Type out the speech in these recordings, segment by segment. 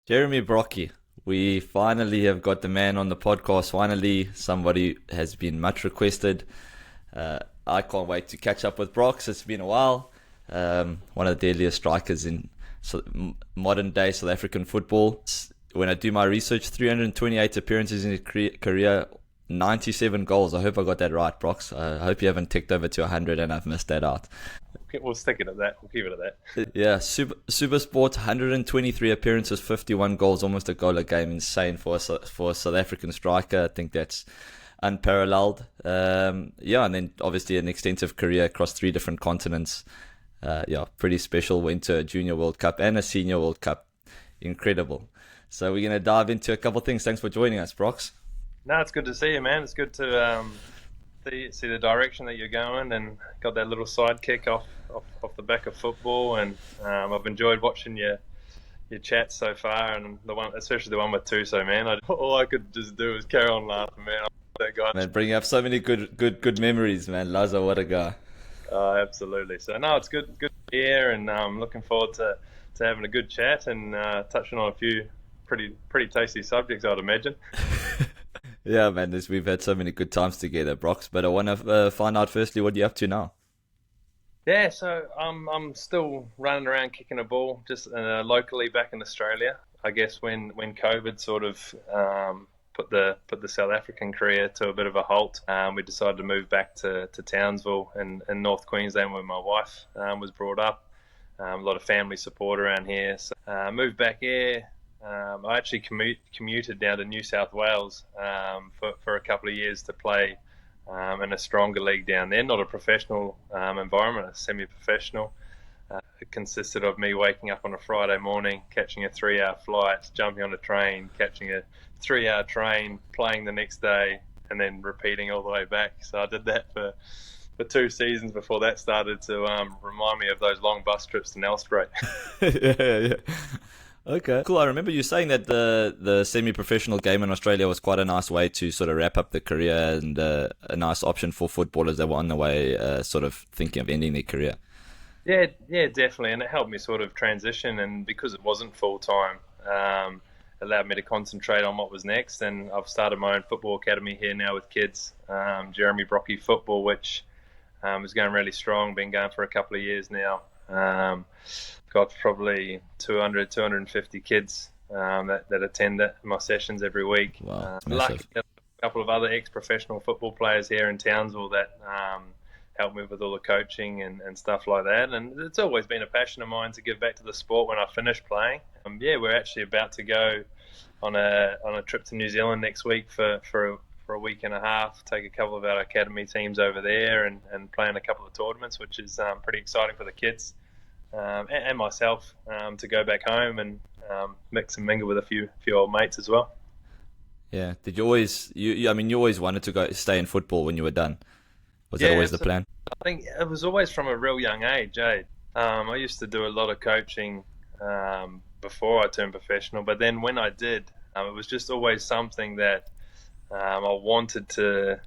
Jeremy Brockie, we finally have got the man on the podcast. Finally, somebody has been much requested. I can't wait to catch up with Brox. It's been a while. One of the deadliest strikers in modern day South African football. When I do my research, 328 appearances in his career, 97 goals. I hope I got that right, Brox. I hope you haven't ticked over to 100 and I've missed that out. We'll stick it at that. We'll keep it at that. Yeah, Supersport, 123 appearances, 51 goals, almost a goal a game. Insane for a South African striker. I think that's unparalleled. And then obviously an extensive career across 3 different continents. Pretty special. Went to a Junior World Cup and a Senior World Cup. Incredible. So we're going to dive into a couple of things. Thanks for joining us, Brox. No, it's good to see you, man. It's good to see the direction that you're going, and got that little sidekick off the back of football. And I've enjoyed watching your chats so far, and especially the one with Tuso, man. All I could just do was carry on laughing, man. That guy. Man, bringing up so many good memories, man. Lazo, what a guy. Oh, absolutely. So no, it's good to be here, and I'm looking forward to having a good chat and touching on a few pretty tasty subjects, I'd imagine. Yeah, man, we've had so many good times together, Brox. But I want to find out firstly what you're up to now. Yeah, so I'm still running around kicking a ball, just locally back in Australia. I guess when COVID sort of put the South African career to a bit of a halt, we decided to move back to Townsville in North Queensland, where my wife was brought up. A lot of family support around here, so moved back here. I actually commuted down to New South Wales for a couple of years to play in a stronger league down there. Not a professional environment, a semi-professional. It consisted of me waking up on a Friday morning, catching a 3-hour flight, jumping on a train, catching a 3-hour train, playing the next day, and then repeating all the way back. So I did that for 2 seasons before that started to remind me of those long bus trips to Nelspruit. Yeah. Okay, cool. I remember you saying that the semi-professional game in Australia was quite a nice way to sort of wrap up the career, and a nice option for footballers that were on the way, sort of thinking of ending their career. Yeah, definitely. And it helped me sort of transition, and because it wasn't full-time, allowed me to concentrate on what was next. And I've started my own football academy here now with kids, Jeremy Brockie Football, which is going really strong, been going for a couple of years now. Got probably 250 kids that attend my sessions every week. Wow, lucky to have a couple of other ex-professional football players here in Townsville that help me with all the coaching and stuff like that. And it's always been a passion of mine to give back to the sport when I finish playing. We're actually about to go on a trip to New Zealand next week for a week and a half, take a couple of our academy teams over there and play in a couple of tournaments, which is pretty exciting for the kids and myself to go back home and mix and mingle with a few old mates as well. Yeah. Did you always? You always wanted to stay in football when you were done. Was that always the plan? I think it was always from a real young age. I used to do a lot of coaching before I turned professional, but then when I did, it was just always something that I wanted to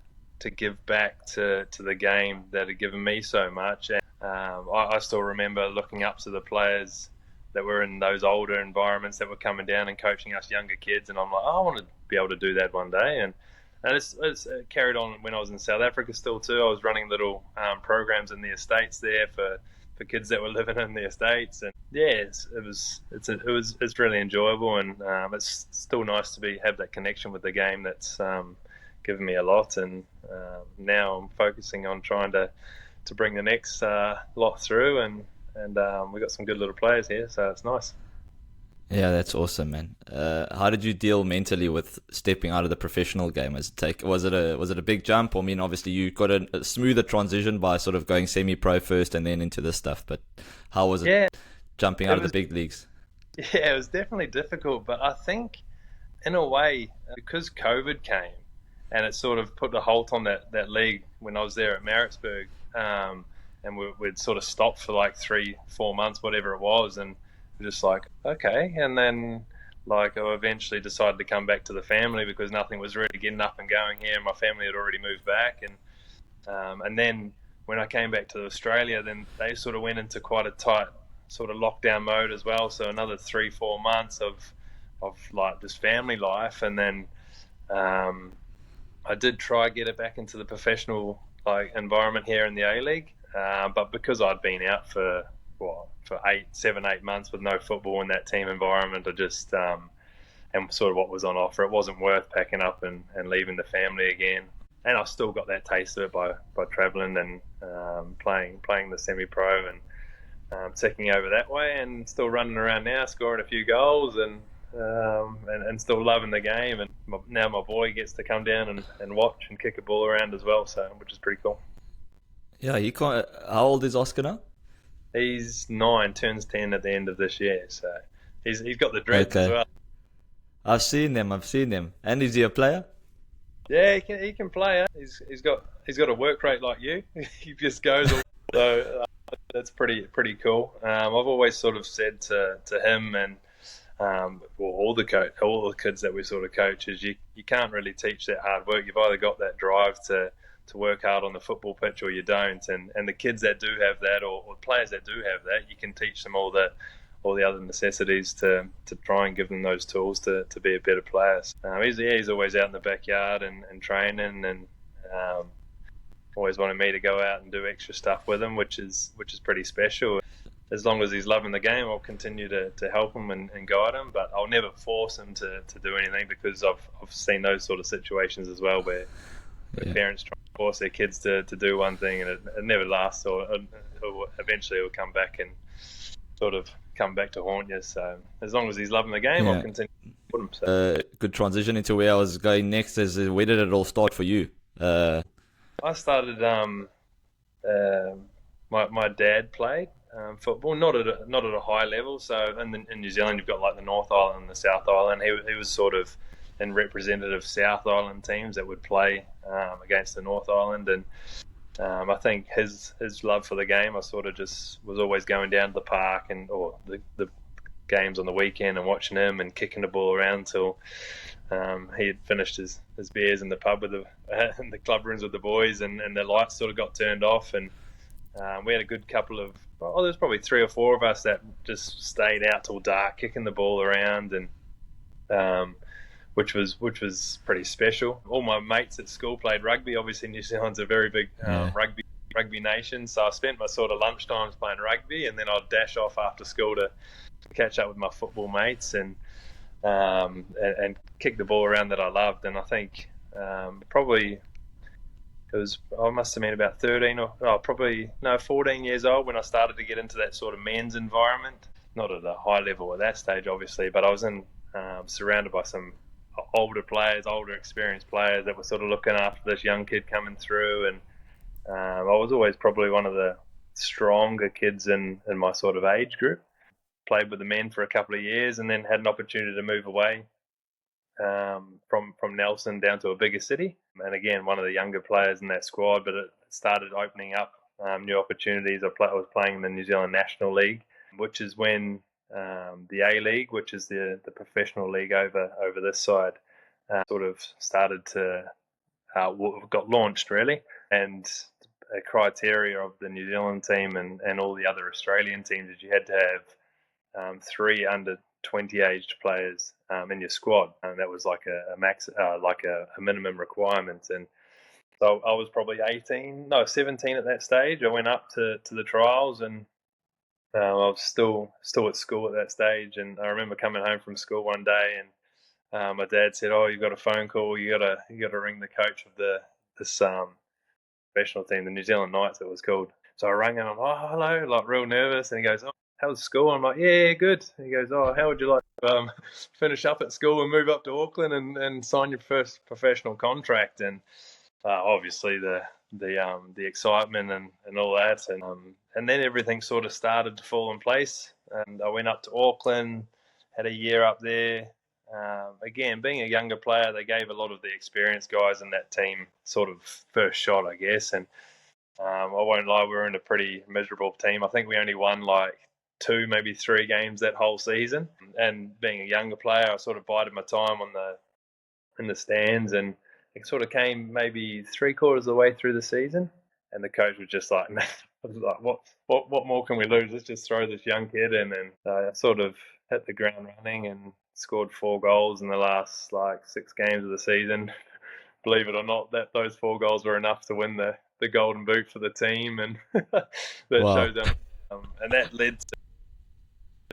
give back to the game that had given me so much. And I still remember looking up to the players that were in those older environments that were coming down and coaching us younger kids, and I'm like, I want to be able to do that one day. And it's carried on when I was in South Africa still too. I was running little programs in the estates there for kids that were living in the estates, and it's really enjoyable, and it's still nice to have that connection with the game that's given me a lot. And now I'm focusing on trying to bring the next lot through, and we've got some good little players here, so it's nice. Yeah, that's awesome, man. How did you deal mentally with stepping out of the professional game? Was it a big jump? I mean, obviously you got a smoother transition by sort of going semi-pro first and then into this stuff. But how was it jumping out of the big leagues? Yeah, it was definitely difficult. But I think, in a way, because COVID came and it sort of put a halt on that league when I was there at Maritzburg, and we'd sort of stopped for like 3-4 months, whatever it was, and just like, okay. And then I eventually decided to come back to the family because nothing was really getting up and going here. My family had already moved back, and then when I came back to Australia, then they sort of went into quite a tight sort of lockdown mode as well. So another 3-4 months of like just family life, and then I did try get it back into the professional like environment here in the A League, but because I'd been out for 8 months with no football in that team environment, I just and sort of what was on offer, it wasn't worth packing up and leaving the family again. And I still got that taste of it by travelling and playing the semi-pro and ticking over that way, and still running around now, scoring a few goals and still loving the game. And now my boy gets to come down and watch and kick a ball around as well, so which is pretty cool. Yeah, you can't. How old is Oscar now? He's 9, turns 10 at the end of this year, so he's got the dreads as well. I've seen them. And is he a player? Yeah, he can play. He's got a work rate like you. He just goes. So that's pretty cool. I've always sort of said to him and all the kids that we sort of coach is you can't really teach that hard work. You've either got that drive to work hard on the football pitch or you don't. And the kids that do have that, or players that do have that, you can teach them all the other necessities to try and give them those tools to be a better player. He's always out in the backyard and training, and always wanted me to go out and do extra stuff with him, which is pretty special. As long as he's loving the game, I'll continue to help him and guide him, but I'll never force him to do anything, because I've seen those sort of situations as well where parents try to force their kids to do one thing and it never lasts, or eventually it will come back and sort of come back to haunt you. So as long as he's loving the game, I'll continue to put him. So. Good transition into where I was going next. Where did it all start for you? I started. My dad played football, not at a high level. So in New Zealand, you've got like the North Island and the South Island. He was sort of in representative South Island teams that would play against the North Island, and I think his love for the game, I sort of just was always going down to the park or the games on the weekend and watching him and kicking the ball around till he had finished his beers in the pub with in the club rooms with the boys, and the lights sort of got turned off, and we had a good couple of there's probably 3 or 4 of us that just stayed out till dark kicking the ball around, and which was pretty special. All my mates at school played rugby. Obviously, New Zealand's a very big rugby nation, so I spent my sort of lunchtimes playing rugby, and then I'd dash off after school to catch up with my football mates and kick the ball around that I loved. And I think probably I must have been about 14 years old when I started to get into that sort of men's environment. Not at a high level at that stage, obviously, but I was surrounded by some older experienced players that were sort of looking after this young kid coming through, and I was always probably one of the stronger kids in my sort of age group. Played with the men for a couple of years, and then had an opportunity to move away from Nelson down to a bigger city, and again one of the younger players in that squad, but it started opening up new opportunities. I was playing in the New Zealand National League, which is when the A League, which is the professional league over this side, sort of started to got launched really, and a criteria of the New Zealand team and all the other Australian teams is you had to have 3 under 20 aged players in your squad, and that was like a minimum requirement. And so I was probably 17 at that stage. I went up to the trials, and I was still at school at that stage. And I remember coming home from school one day, and my dad said, "Oh, you got a phone call. You got to ring the coach of this professional team, the New Zealand Knights, it was called." So I rang him. I'm like, "Oh, hello," like real nervous, and he goes, "Oh, how's school?" I'm like, "Yeah, good." And he goes, "Oh, how would you like to finish up at school and move up to Auckland and sign your first professional contract?" And obviously the excitement and all that, and then everything sort of started to fall in place. And I went up to Auckland, had a year up there. Again, being a younger player, they gave a lot of the experienced guys in that team sort of first shot, I guess. And I won't lie, we were in a pretty miserable team. I think we only won like 2, maybe 3 games that whole season. And being a younger player, I sort of bided my time in the stands, and it sort of came maybe 3/4 of the way through the season, and the coach was just like, "No." I was like, what more can we lose? Let's just throw this young kid in. And I sort of hit the ground running and scored 4 goals in the last 6 games of the season. Believe it or not, that those 4 goals were enough to win the Golden Boot for the team, and that shows them. And that led to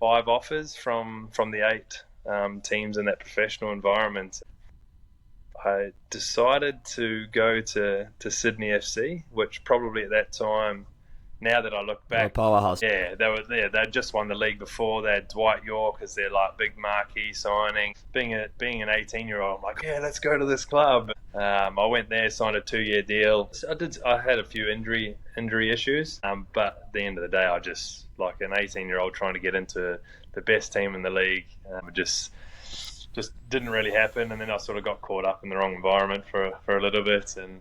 5 offers from the 8 teams in that professional environment. I decided to go to Sydney FC, which probably at that time, now that I look back, powerhouse. Yeah, they were there. They'd just won the league before. They had Dwight York as their big marquee signing. Being an 18-year-old, I'm like, yeah, let's go to this club. I went there, signed a 2-year deal. I had a few injury issues, but at the end of the day, I just, like an 18-year-old trying to get into the best team in the league, just didn't really happen. And then I sort of got caught up in the wrong environment for a little bit, and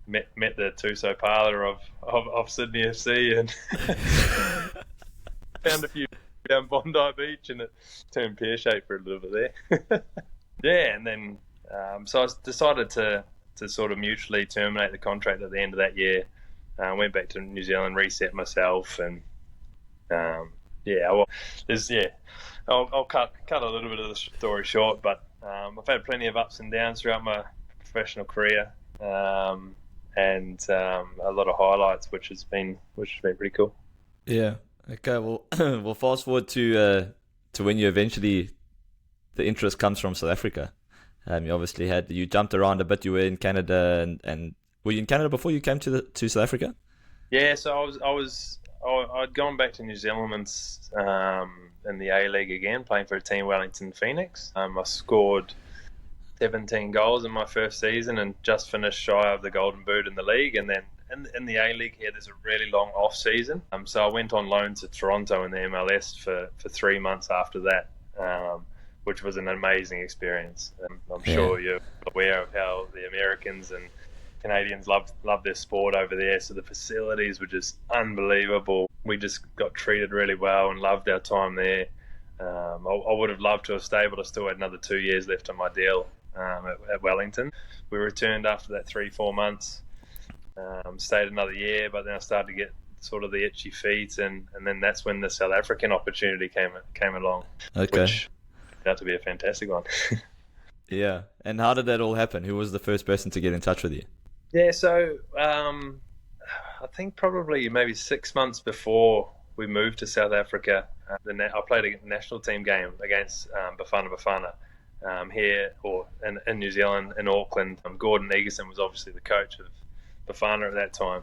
met the Tuso Parlour of Sydney FC, and found a few down Bondi Beach, and it turned pear-shaped for a little bit there. Yeah, and then so I decided to sort of mutually terminate the contract at the end of that year. Went back to New Zealand, reset myself, and I'll cut a little bit of the story short, but I've had plenty of ups and downs throughout my professional career, and a lot of highlights, which has been pretty cool. Yeah. Okay. Well, we'll fast forward to when you eventually, the interest comes from South Africa. You obviously you jumped around a bit. You were in Canada, and were you in Canada before you came to South Africa? Yeah. So I'd gone back to New Zealand in the A-League again, playing for a team, Wellington Phoenix. I scored 17 goals in my first season and just finished shy of the Golden Boot in the league. And then in the A-League here, there's a really long off-season. So I went on loan to Toronto in the MLS for 3 months after that, which was an amazing experience. I'm sure you're aware of how the Americans and Canadians love their sport over there. So the facilities were just unbelievable. We just got treated really well and loved our time there. I would have loved to have stayed, but I still had another 2 years left on my deal at Wellington. We returned after that 3-4 months, stayed another year, but then I started to get sort of the itchy feet, and then that's when the South African opportunity came along, which turned out to be a fantastic one. Yeah. And how did that all happen? Who was the first person to get in touch with you? Yeah, so I think probably maybe 6 months before we moved to South Africa, I played a national team game against Bafana here or in New Zealand, in Auckland. Gordon Egerson was obviously the coach of Bafana at that time.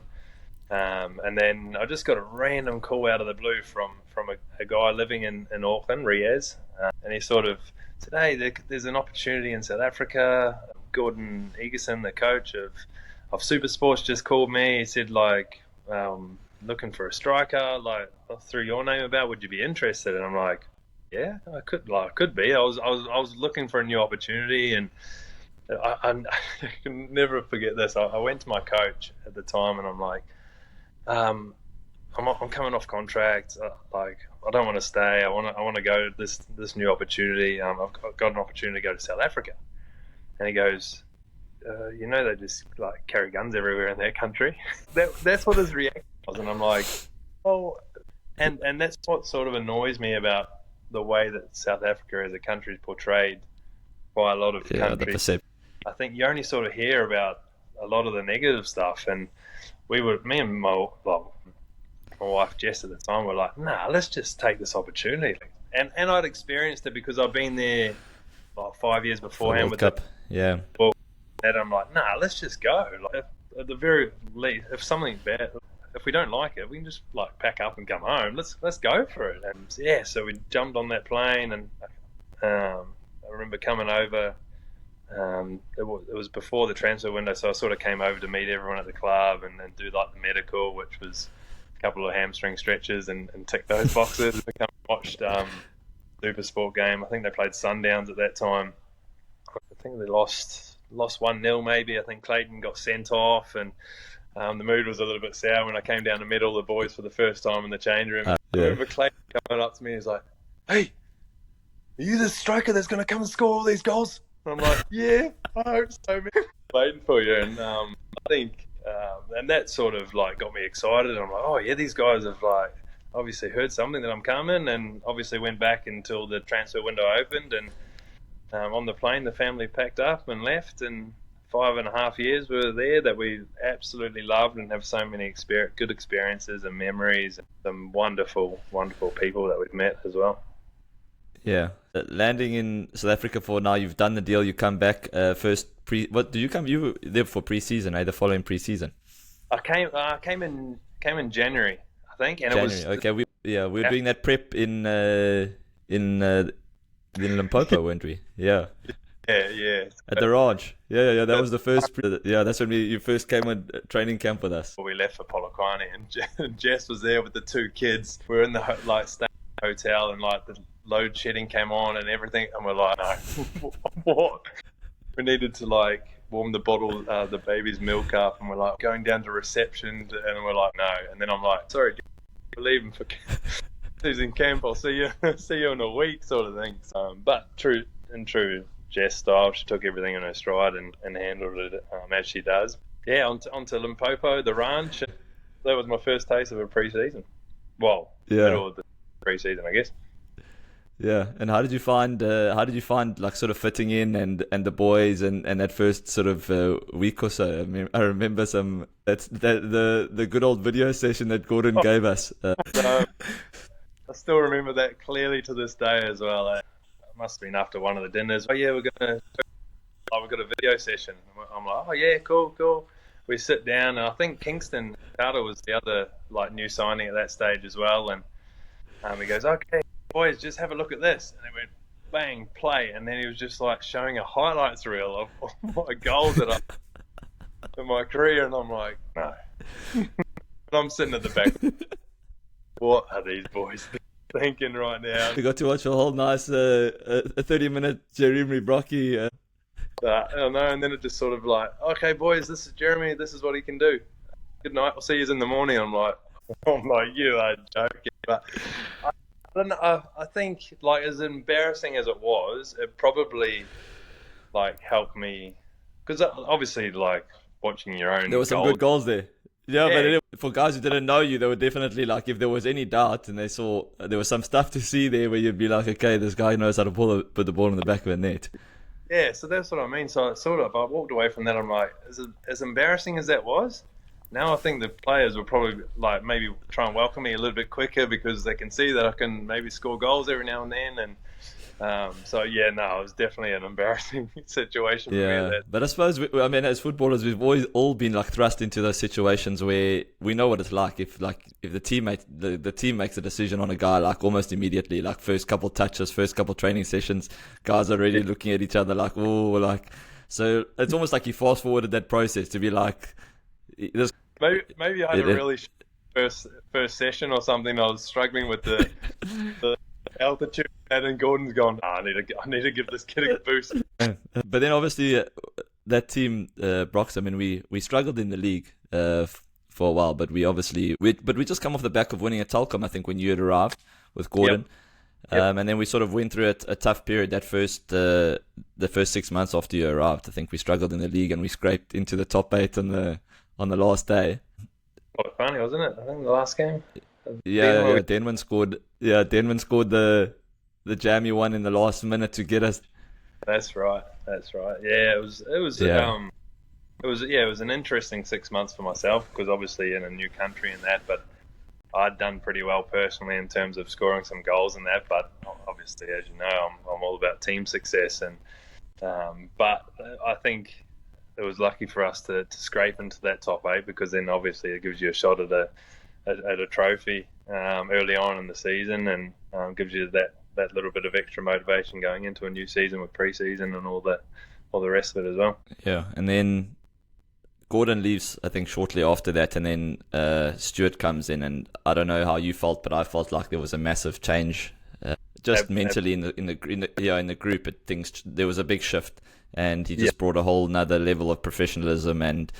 And then I just got a random call out of the blue from a guy living in Auckland, Riaz, and he sort of said, hey, there's an opportunity in South Africa. Gordon Egerson, the coach of Supersport, just called me. He said, looking for a striker, I threw your name about, would you be interested? And I'm like, yeah, I could be. I was looking for a new opportunity, and I can never forget this. I went to my coach at the time, and I'm like, I'm coming off contract. I don't want to stay. I want to go to this new opportunity. I've got an opportunity to go to South Africa. And he goes, they just carry guns everywhere in that country. That's what his reaction was, and I'm like, oh, and that's what sort of annoys me about the way that South Africa as a country is portrayed by a lot of countries. I think you only sort of hear about a lot of the negative stuff, and me and my wife Jess at the time were like, nah, let's just take this opportunity. And I'd experienced it because I've been there 5 years beforehand with Cup. Yeah. Well, and I'm like, nah, let's just go. At the very least, if something's bad, if we don't like it, we can just pack up and come home. Let's go for it. And yeah, so we jumped on that plane, and I remember coming over. It was before the transfer window, so I sort of came over to meet everyone at the club and do the medical, which was a couple of hamstring stretches, and tick those boxes. We come and watched Supersport game. I think they played Sundowns at that time. I think they lost 1-0 maybe. I think Clayton got sent off, and the mood was a little bit sour when I came down to meet all the boys for the first time in the change room. I remember Clayton coming up to me and he's like, hey, are you the striker that's going to come and score all these goals? And I'm like, yeah, I hope so, man. Waiting for you. And I think, and that sort of got me excited. And I'm like, oh yeah, these guys have I obviously heard something that I'm coming, and obviously went back until the transfer window opened. And on the plane, the family packed up and left, and 5.5 years we were there that we absolutely loved, and have so many good experiences and memories, and some wonderful, wonderful people that we've met as well. Yeah, landing in South Africa for now. You've done the deal. You come back What do you come? You were there for pre-season, the following pre-season. I came in January, I think, and January. it was Okay. We were doing that prep in Limpopo, weren't we? Yeah. Yeah. At the ranch. Yeah. That was the first. That's when you first came on training camp with us. We left for Polokwane, and Jess was there with the 2 kids. We were in the staying in the hotel, and the load shedding came on and everything, and we're like, no, what? We needed to warm the bottle, the baby's milk up, and we're like going down to reception, and we're like, no. And then I'm like, sorry, we're leaving for season camp. I'll see you in a week, sort of thing. But true Jess style, she took everything in her stride and handled it as she does. Yeah, onto Limpopo, the ranch. That was my first taste of a pre-season. Well, middle of the pre-season, I guess. Yeah, and how did you find sort of fitting in and the boys and that first sort of week or so? I mean, I remember the good old video session that Gordon gave us. I still remember that clearly to this day as well. It must have been after one of the dinners. Oh yeah, we've got a video session. I'm like, oh yeah, cool. We sit down, and I think Kingston Carter was the other new signing at that stage as well, and he goes, okay, boys, just have a look at this. And they went, bang, play. And then he was just showing a highlights reel of my goals that I in my career. And I'm like, no. And I'm sitting at the back. What are these boys thinking right now? We got to watch a whole nice a 30-minute Jeremy Brockie. I don't know. And then it just sort of okay, boys, this is Jeremy. This is what he can do. Good night. I'll see you in the morning. I'm like, you are joking. But I think as embarrassing as it was, it probably helped me, because obviously watching your own. There were some good goals there. Yeah, but for guys who didn't know you, they were definitely if there was any doubt and they saw there was some stuff to see there where you'd be like, okay, this guy knows how to put the ball in the back of a net. Yeah, so that's what I mean. So I walked away from that. I'm like, as embarrassing as that was, now I think the players will probably maybe try and welcome me a little bit quicker, because they can see that I can maybe score goals every now and then. And it was definitely an embarrassing situation for me. But I suppose, as footballers, we've always all been thrust into those situations where we know what it's like. If the team makes a decision on a guy almost immediately, first couple touches, first couple training sessions, guys are already looking at each other so it's almost like you fast forwarded that process to be maybe I had a really first session or something. I was struggling with the altitude, and Gordon's gone, I need to give this kid a boost. But then obviously that team, Brocks, we struggled in the league for a while, but we just come off the back of winning at Telkom, I think, when you had arrived with Gordon. Yep. And then we sort of went through a tough period that the first 6 months after you arrived. I think we struggled in the league and we scraped into the top 8 on the last day. Quite funny, wasn't it? I think the last game. Yeah, Denman scored. Yeah, Denman scored the jammy one in the last minute to get us. That's right. Yeah, it was an interesting 6 months for myself, because obviously in a new country and that, but I'd done pretty well personally in terms of scoring some goals and that. But obviously, as you know, I'm all about team success, and but I think it was lucky for us to scrape into that top 8, because then obviously it gives you a shot at a trophy early on in the season, and gives you that little bit of extra motivation going into a new season with pre-season and all the rest of it as well. Yeah, and then Gordon leaves, I think, shortly after that, and then Stuart comes in, and I don't know how you felt, but I felt like there was a massive change, mentally in the group. There was a big shift, and he just brought a whole nother level of professionalism and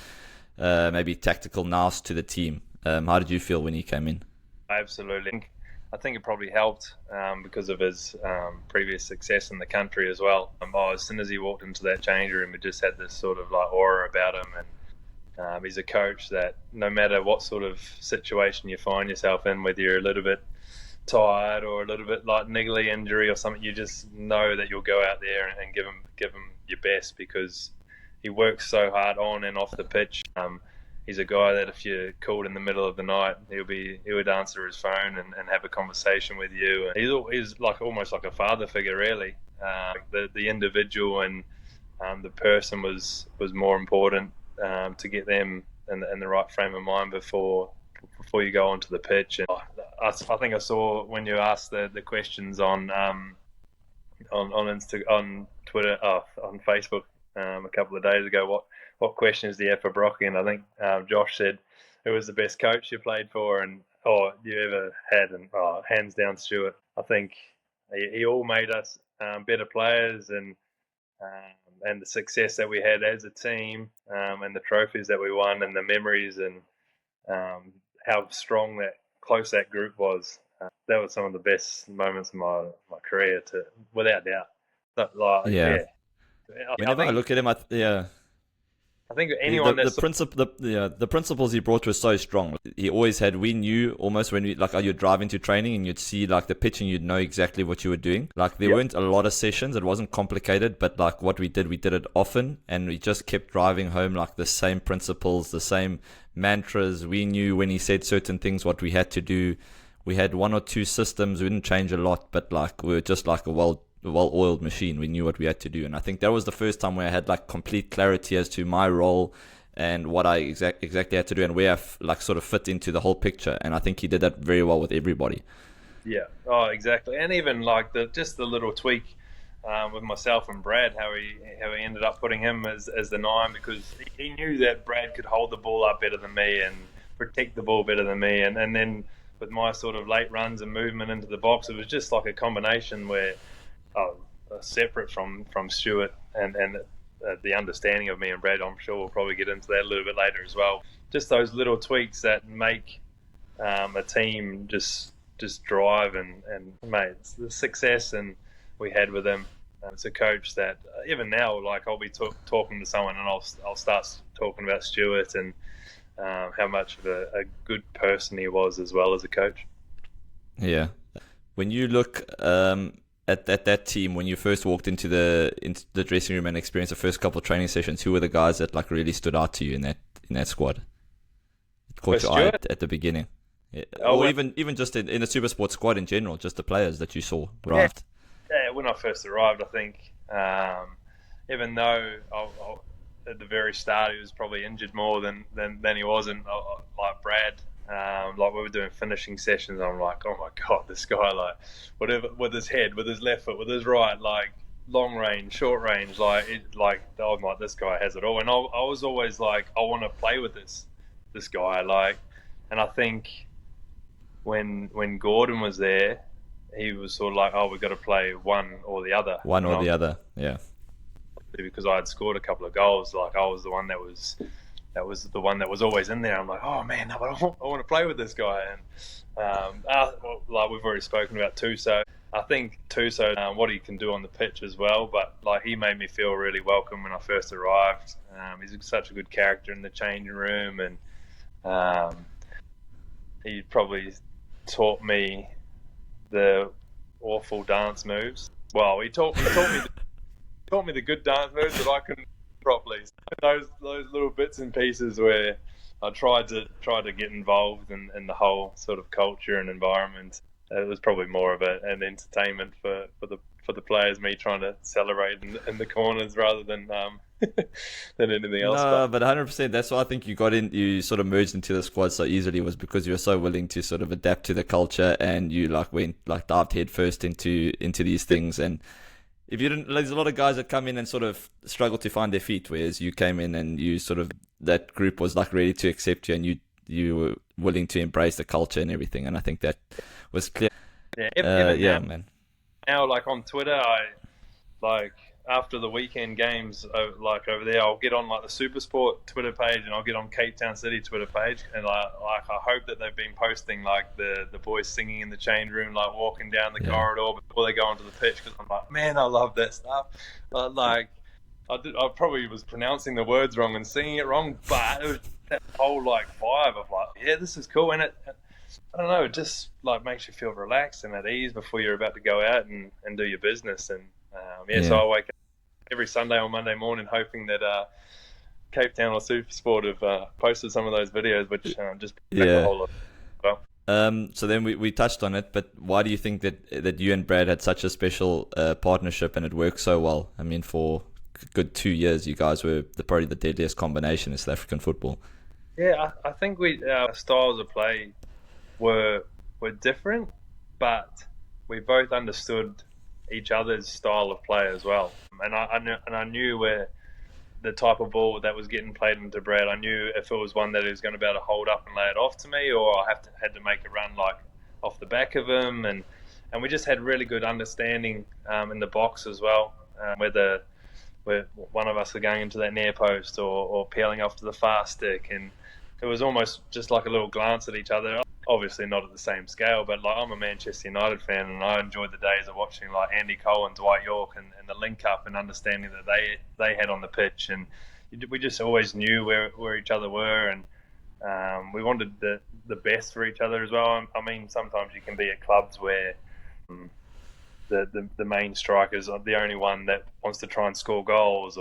maybe tactical nous to the team. How did you feel when he came in? Absolutely. I think it probably helped because of his previous success in the country as well. As soon as he walked into that change room, it just had this sort of aura about him, He's a coach that no matter what sort of situation you find yourself in, whether you're a little bit tired or a little bit like niggly injury or something, you just know that you'll go out there and give him your best, because he works so hard on and off the pitch. He's a guy that if you're called in the middle of the night, he would answer his phone and have a conversation with you. He's like almost like a father figure, really. The individual and the person was more important to get them in the right frame of mind before you go onto the pitch. And I think I saw when you asked the questions on Twitter, on Facebook a couple of days ago, what questions do you have for Brockie? And I think Josh said, who was the best coach you played for you ever had? And hands down, Stuart. I think he all made us better players, and the success that we had as a team, and the trophies that we won, and the memories, and how strong close that group was. That was some of the best moments of my career, without doubt. Whenever I look at him, I think anyone the principles he brought were so strong. He always had. We knew almost when you'd drive into training and you'd see like the pitch and you'd know exactly what you were doing. Like there weren't a lot of sessions. It wasn't complicated, but like what we did it often, and we just kept driving home like the same principles, the same mantras. We knew when he said certain things what we had to do. We had one or two systems. We didn't change a lot, but like we were just like a well-oiled machine. We knew what we had to do, and I think that was the first time where I had like complete clarity as to my role and what I exactly had to do and where I like sort of fit into the whole picture. And I think he did that very well with everybody. Yeah, exactly. And even like the little tweak with myself and Brad, how he ended up putting him as the 9, because he knew that Brad could hold the ball up better than me and protect the ball better than me, and then with my sort of late runs and movement into the box, it was just like a combination where separate from Stuart and the understanding of me and Brad. I'm sure we'll probably get into that a little bit later as well. Just those little tweaks that make a team just drive and mate, the success and we had with him. It's a coach that even now, like I'll be talking to someone and I'll start talking about Stuart and how much of a good person he was as well as a coach. Yeah. When you look at that team, when you first walked into the dressing room and experienced the first couple of training sessions, who were the guys that like really stood out to you in that squad? It caught your eye at the beginning. Yeah. Or even just in the Supersport squad in general, just the players that you saw arrived. Yeah, when I first arrived, I think even though at the very start he was probably injured more than he wasn't, like Brad. Like we were doing finishing sessions, I'm like, oh my god, this guy, like whatever, with his head, with his left foot, with his right, like long range, short range, I'm like, this guy has it all. And I was always like, I want to play with this guy, like. And I think when Gordon was there, he was sort of like, oh, we've got to play one or the other. Yeah. Because I had scored a couple of goals, like I was the one that was the one that was always in there. I'm like, oh man, I want to play with this guy. And like we've already spoken about Tuso. I think Tuso, what he can do on the pitch as well, but like he made me feel really welcome when I first arrived. He's such a good character in the changing room, and he probably taught me the awful dance moves. Well, he taught me the good dance moves that I couldn't properly. Those little bits and pieces where I tried to get involved in the whole sort of culture and environment. It was probably more of an entertainment for the players, me trying to celebrate in the corners rather than anything else. No, but 100%. That's why I think you sort of merged into the squad so easily, was because you were so willing to sort of adapt to the culture, and you dived head first into these things. And if you didn't, there's a lot of guys that come in and sort of struggle to find their feet, whereas you came in and you sort of, that group was like ready to accept you, and you were willing to embrace the culture and everything. And I think that was clear. Yeah, man. Now, like on Twitter, I like after the weekend games, like over there, I'll get on like the Supersport Twitter page, and I'll get on Cape Town City Twitter page, and I hope that they've been posting like the boys singing in the change room, like walking down the corridor before they go onto the pitch, because I'm like, man, I love that stuff. Like I probably was pronouncing the words wrong and singing it wrong, but it was that whole like vibe of like, yeah, this is cool, and I don't know, it just like makes you feel relaxed and at ease before you're about to go out and do your business. And so I wake up every Sunday or Monday morning hoping that Cape Town or Supersport have posted some of those videos, which just make the whole lot well. So then we touched on it, but why do you think that you and Brad had such a special partnership and it worked so well? I mean, for a good 2 years, you guys were probably the deadliest combination in South African football. Yeah, I think our styles of play were different, but we both understood each other's style of play as well. And I knew where the type of ball that was getting played into Brad. I knew if it was one that he was going to be able to hold up and lay it off to me, or I had to make it run like off the back of him, and we just had really good understanding in the box as well, whether one of us are going into that near post or peeling off to the fast stick, and it was almost just like a little glance at each other. Obviously not at the same scale, but like I'm a Manchester United fan, and I enjoyed the days of watching like Andy Cole and Dwight York and the link up and understanding that they had on the pitch, and we just always knew where each other were, and we wanted the best for each other as well. I mean, sometimes you can be at clubs where the main striker is the only one that wants to try and score goals.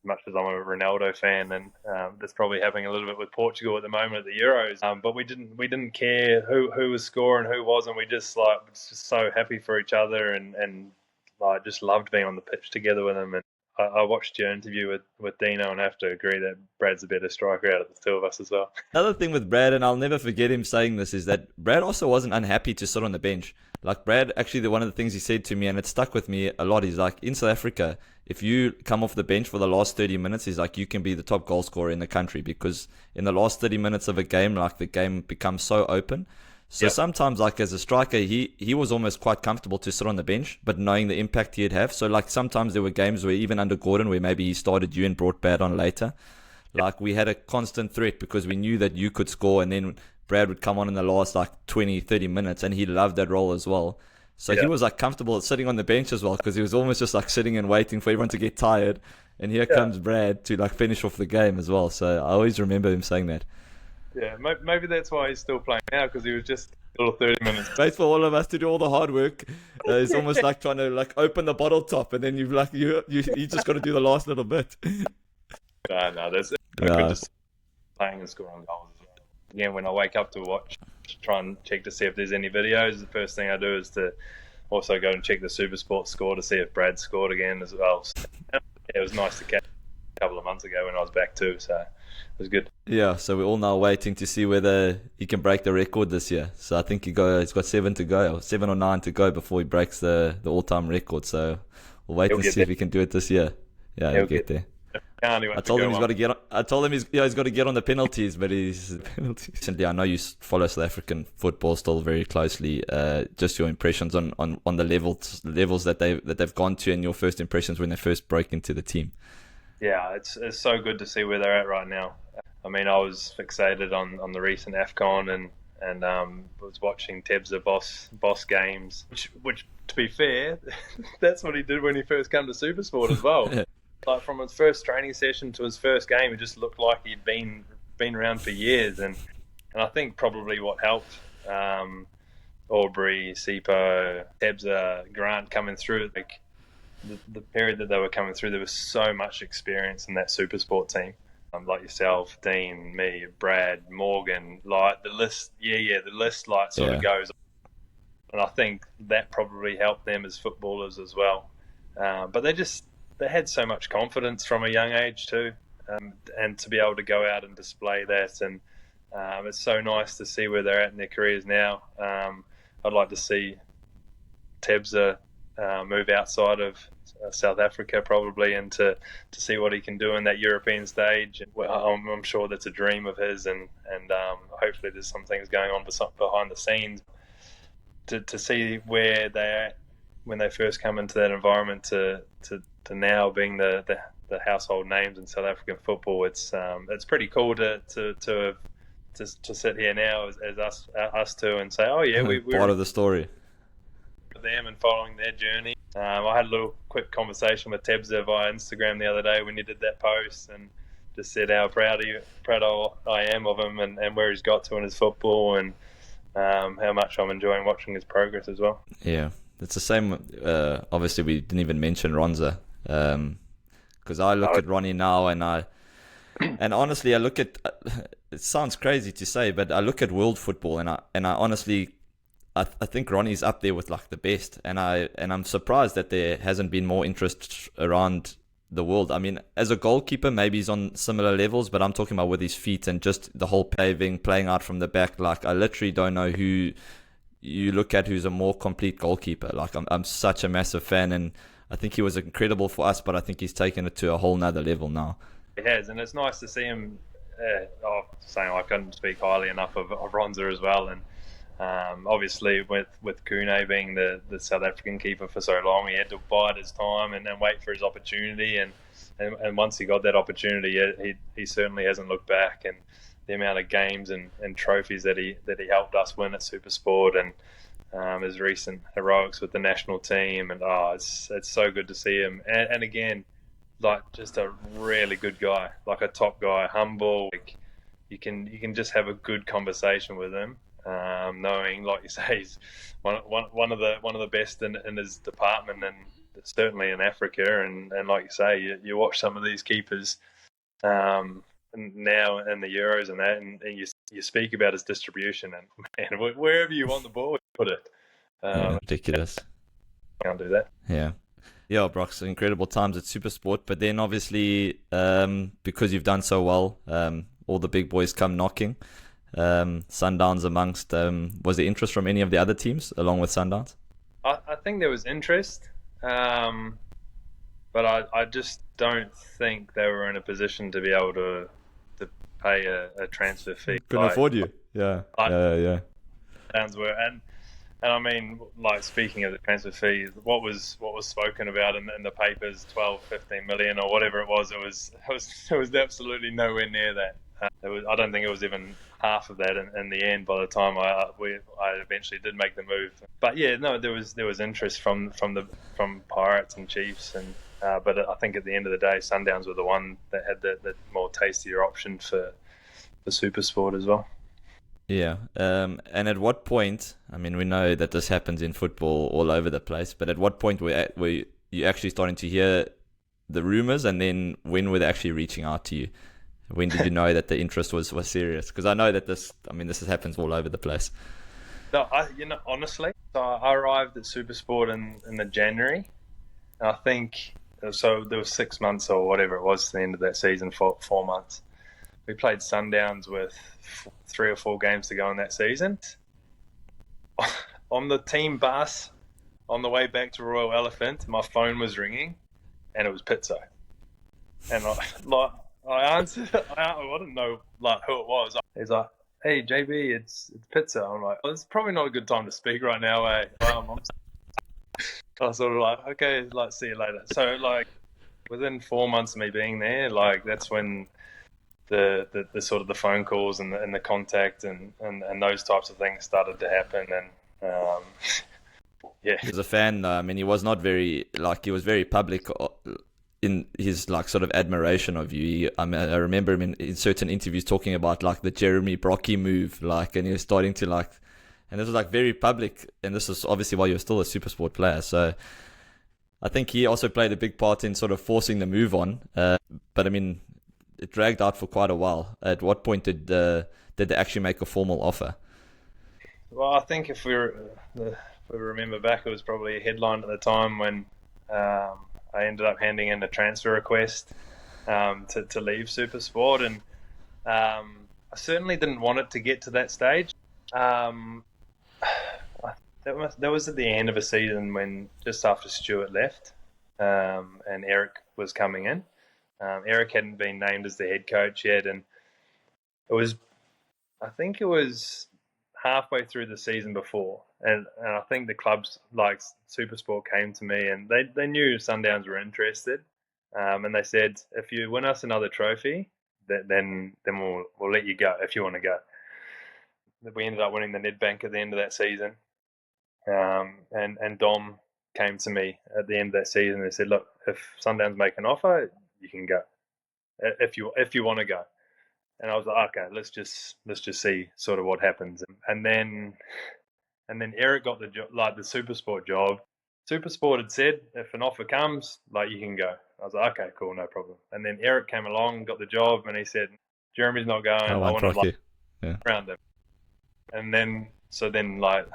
Much as I'm a Ronaldo fan, and that's probably happening a little bit with Portugal at the moment at the Euros. But we didn't care who was scoring, who wasn't. We just was just so happy for each other, and like just loved being on the pitch together with them. And I watched your interview with Dino, and I have to agree that Brad's a better striker out of the two of us as well. Another thing with Brad, and I'll never forget him saying this, is that Brad also wasn't unhappy to sit on the bench. Like Brad, actually, one of the things he said to me, and it stuck with me a lot, is like, in South Africa, if you come off the bench for the last 30 minutes, he's like, you can be the top goal scorer in the country, because in the last 30 minutes of a game, like the game becomes so open. So sometimes, like as a striker, he was almost quite comfortable to sit on the bench, but knowing the impact he'd have. So like sometimes there were games where even under Gordon, where maybe he started you and brought Brad on later, like we had a constant threat because we knew that you could score, and then Brad would come on in the last like 20, 30 minutes, and he loved that role as well. So he was like comfortable sitting on the bench as well, because he was almost just like sitting and waiting for everyone to get tired. And here comes Brad to like finish off the game as well. So I always remember him saying that. Yeah, maybe that's why he's still playing now, because he was just a little 30 minutes. Waits for all of us to do all the hard work. It's almost like trying to like open the bottle top, and then you just got to do the last little bit. No, that's good. Just playing and scoring goals as well. Again, when I wake up to watch, try and check to see if there's any videos. The first thing I do is to also go and check the Supersport score to see if Brad scored again as well. So, it was nice to catch a couple of months ago when I was back too, so it was good. Yeah, so we're all now waiting to see whether he can break the record this year. So I think he's got 7 to go, or 7 or 9 to go before he breaks the all-time record. So we'll wait and see if he can do it this year. Yeah, he'll get there. I told him he's got to get on. I told him he's got to get on the penalties, but he's penalties. Recently, I know you follow South African football still very closely. Just your impressions on the levels that they've gone to, and your first impressions when they first broke into the team. Yeah, it's so good to see where they're at right now. I mean, I was fixated on the recent AFCON and was watching Tebza boss games, which to be fair, that's what he did when he first came to Supersport as well. Like from his first training session to his first game, it just looked like he'd been around for years, and I think probably what helped Aubrey, Sipo, Tebza, Grant coming through, like the period that they were coming through, there was so much experience in that Supersport team. Like yourself, Dean, me, Brad, Morgan, like the list, the list like sort of goes on. And I think that probably helped them as footballers as well. But they had so much confidence from a young age too, and to be able to go out and display that, and it's so nice to see where they're at in their careers now. I'd like to see Tebza move outside of South Africa probably, and to see what he can do in that European stage. I'm sure that's a dream of his, and hopefully there's some things going on behind the scenes to see where they're at when they first come into that environment to now being the household names in South African football. It's pretty cool to sit here now as us two and say, oh yeah, we're part of the story. with them and following their journey. I had a little quick conversation with Tebza via Instagram the other day when he did that post, and just said how proud I am of him and where he's got to in his football, and how much I'm enjoying watching his progress as well. Yeah, it's the same. Obviously, we didn't even mention Ronza, because I look at Ronnie now, and honestly, I look at. It sounds crazy to say, but I look at world football, and I honestly, I think Ronnie's up there with like the best, and I'm surprised that there hasn't been more interest around the world. I mean, as a goalkeeper, maybe he's on similar levels, but I'm talking about with his feet and just the whole paving, playing out from the back. Like, I literally don't know who you look at who's a more complete goalkeeper. Like, I'm such a massive fan, and I think he was incredible for us, but I think he's taken it to a whole nother level now. He has, and it's nice to see him. Saying I couldn't speak highly enough of Ronza as well, and obviously with Kune being the South African keeper for so long, he had to bide his time and wait for his opportunity, and once he got that opportunity, he certainly hasn't looked back, and the amount of games and trophies that he helped us win at Supersport, and his recent heroics with the national team, and it's so good to see him, and again, like, just a really good guy, like a top guy, humble. Like, you can just have a good conversation with him, knowing, like you say, he's one of the best in his department, and certainly in Africa. And like you say, you watch some of these keepers now in the Euros and that, and you speak about his distribution, and man, wherever you want the ball, you put it. Ridiculous. Can't do that. Yeah. Yeah, Brock's incredible times at Supersport, but then obviously because you've done so well, all the big boys come knocking. Sundowns amongst. Was there interest from any of the other teams along with Sundowns? I think there was interest, but I just don't think they were in a position to be able to pay a transfer fee. Couldn't afford you. Yeah. Sundowns were, and I mean, like, speaking of the transfer fee, what was spoken about in the papers, 12-15 million or whatever it was absolutely nowhere near that. I don't think it was even half of that in the end. By the time I eventually did make the move, but yeah, no, there was interest from Pirates and Chiefs, and but I think at the end of the day, Sundowns were the one that had the more tastier option for Supersport as well. Yeah, and at what point, I mean, we know that this happens in football all over the place, but at what point were you actually starting to hear the rumours, and then when were they actually reaching out to you? When did you know that the interest was serious? Because I know that this happens all over the place. No, honestly, so I arrived at Supersport in the January. I think, so there was 6 months or whatever it was to the end of that season, 4 months. We played Sundowns with 3 or 4 games to go in that season. On the team bus, on the way back to Royal Elephant, my phone was ringing, and it was Pizzo. And I answered. I didn't know who it was. He's like, "Hey JB, it's Pizzo." I'm like, "Well, it's probably not a good time to speak right now, eh?" I was sort of like, "Okay, see you later." So within 4 months of me being there, that's when the sort of the phone calls and the contact and those types of things started to happen, and yeah. As a fan, I mean, he was not very he was very public in his sort of admiration of you. I remember him in certain interviews talking about the Jeremy Brockie move, and he was starting to and this was very public, and this was obviously while you're still a Supersport player. So I think he also played a big part in sort of forcing the move on. But I mean, it dragged out for quite a while. At what point did they actually make a formal offer? Well, I think if we remember back, it was probably a headline at the time when I ended up handing in a transfer request to leave Supersport, and I certainly didn't want it to get to that stage. That was at the end of a season when just after Stuart left, and Eric was coming in. Eric hadn't been named as the head coach yet, and I think it was halfway through the season before, and I think the clubs Supersport came to me, and they knew Sundowns were interested, and they said, if you win us another trophy, then we'll let you go if you want to go. We ended up winning the Nedbank at the end of that season, And Dom came to me at the end of that season and said, "Look, if Sundowns make an offer, you can go if you want to go." And I was like, "Okay, let's just see sort of what happens." And then Eric got the the Supersport job. Supersport had said, if an offer comes, like, you can go. I was like, okay, cool, no problem. And then Eric came along, got the job, and he said, Jeremy's not going. I I want want to Brockie. Yeah. around him. And then like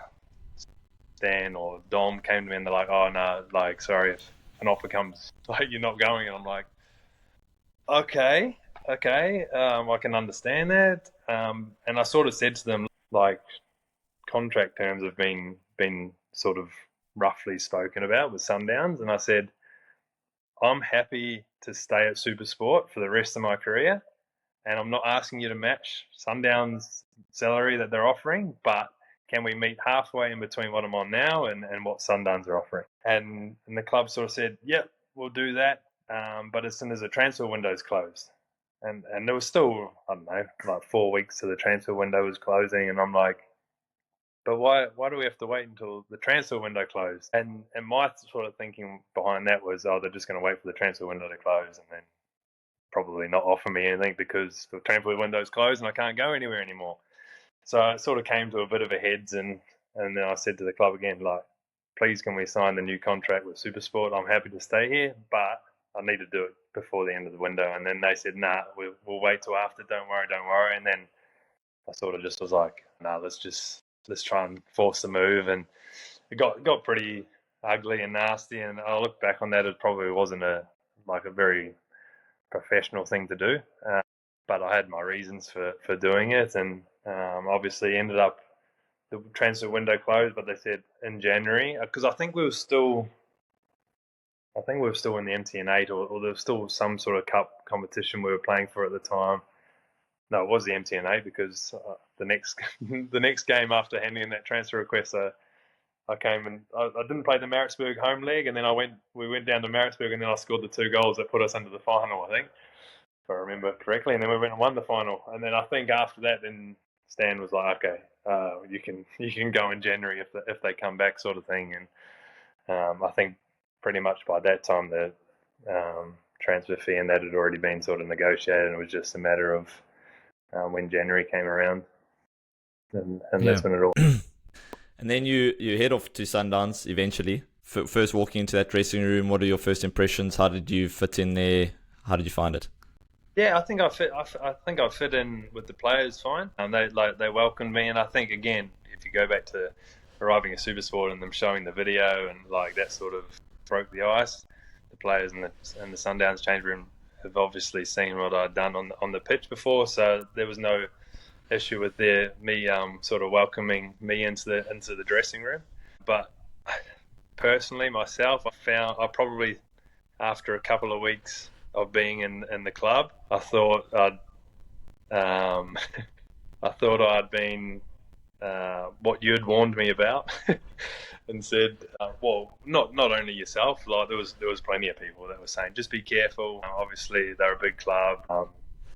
Dan or Dom came to me and they're like, oh no, like, sorry, if an offer comes, like, you're not going. And I'm like, okay, I can understand that. And I sort of said to them, like, contract terms have been sort of roughly spoken about with Sundowns, and I said, I'm happy to stay at Supersport for the rest of my career, and I'm not asking you to match Sundowns' salary that they're offering, but can we meet halfway in between what I'm on now and what Sundowns are offering? And the club sort of said, yep, we'll do that, but as soon as the transfer window's closed. And there was still, I don't know, like 4 weeks till the transfer window was closing, and I'm like, but why do we have to wait until the transfer window closed? And my sort of thinking behind that was, oh, they're just going to wait for the transfer window to close and then probably not offer me anything because the transfer window's closed and I can't go anywhere anymore. So it sort of came to a bit of a heads, and then I said to the club again, like, please can we sign the new contract with Supersport? I'm happy to stay here, but I need to do it before the end of the window. And then they said, nah, we'll wait till after, don't worry. And then I sort of just was like, nah, let's try and force the move. And it got pretty ugly and nasty, and I look back on that, it probably wasn't a very professional thing to do, but I had my reasons for doing it, and obviously ended up the transfer window closed, but they said in January, because I think we were still in the MTN8, or there was still some sort of cup competition we were playing for at the time. No, it was the MTN8, because the next game after handing in that transfer request, I came and I didn't play the Maritzburg home leg, and then we went down to Maritzburg, and then I scored the 2 goals that put us into the final, I think, if I remember correctly. And then we went and won the final. And then I think after that, then Stan was like, okay, you can go in January if they come back, sort of thing. And I think pretty much by that time the transfer fee and that had already been sort of negotiated, and it was just a matter of when January came around, and that's when it all. And then you head off to Sundowns eventually. First walking into that dressing room, what are your first impressions? How did you fit in there? How did you find it? Yeah, I think I fit in with the players fine. They welcomed me, and I think, again, if you go back to arriving at Supersport and them showing the video and like that sort of broke the ice, the players in the Sundowns change room have obviously seen what I'd done on the pitch before, so there was no issue with me sort of welcoming me into the dressing room. But personally, myself, I probably, after a couple of weeks of being in the club, I thought I'd been what you had warned me about, and said, well, not only yourself, like there was plenty of people that were saying, just be careful. Obviously, they're a big club,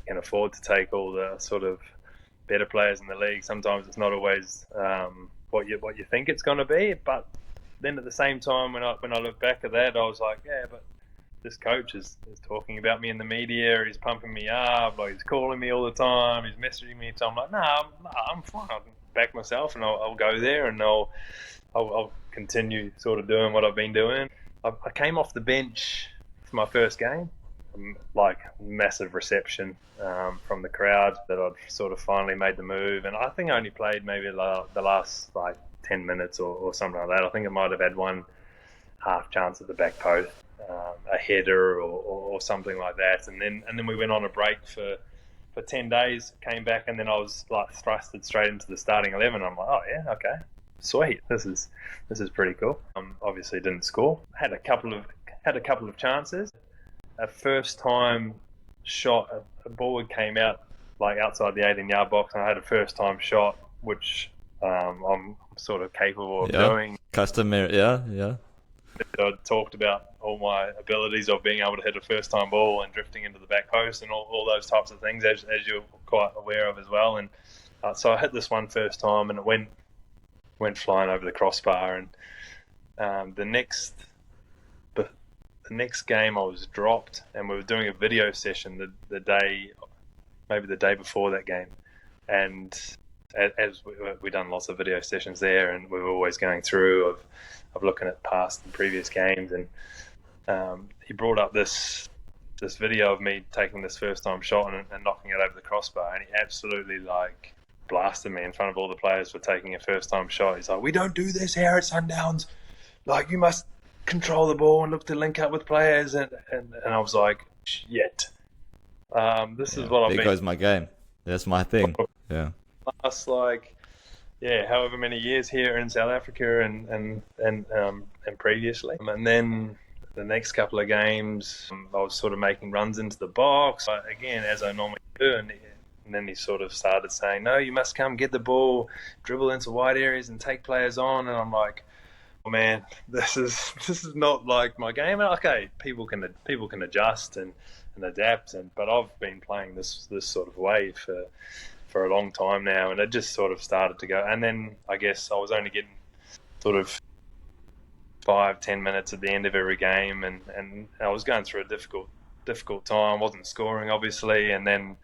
can afford to take all the sort of better players in the league. Sometimes it's not always what you think it's going to be. But then at the same time, when I look back at that, I was like, yeah, but this coach is talking about me in the media. He's pumping me up. Like, he's calling me all the time. He's messaging me. So I'm like, I'm fine. I'll back myself, and I'll go there, and I'll continue sort of doing what I've been doing. I came off the bench for my first game. Like, massive reception from the crowd that I'd sort of finally made the move, and I think I only played maybe the last like 10 minutes or something like that. I think I might have had one half chance at the back post, a header or something like that, and then we went on a break for 10 days, came back, and then I was like thrusted straight into the starting 11. I'm like, oh yeah, okay, sweet, this is pretty cool. Obviously didn't score. Had a couple of chances. A first time shot, a ball came out like outside the 18-yard box, and I had a first time shot, which I'm sort of capable of doing. Customary, yeah. I talked about all my abilities of being able to hit a first time ball and drifting into the back post and all those types of things, as you're quite aware of as well. And so I hit this one first time, and it went went flying over the crossbar. And the next game I was dropped, and we were doing a video session the day before that game. And as we done lots of video sessions there, and we were always going through of looking at past and previous games, and he brought up this video of me taking this first time shot and knocking it over the crossbar, and he absolutely like blasted me in front of all the players for taking a first time shot. He's like, "We don't do this here at Sundowns. Like, you must control the ball and look to link up with players." And I was like, shit. This is what I've been. There goes my game. That's my thing. Yeah. Last however many years here in South Africa and previously, and then the next couple of games I was sort of making runs into the box again, as I normally do, and then he sort of started saying, "No, you must come get the ball, dribble into wide areas and take players on." And I'm like, "Oh man, this is not like my game." And okay, people can adjust and adapt, but I've been playing this sort of way for a long time now, and it just sort of started to go. And then I guess I was only getting sort of 5-10 minutes at the end of every game, and I was going through a difficult time. Wasn't scoring obviously, and then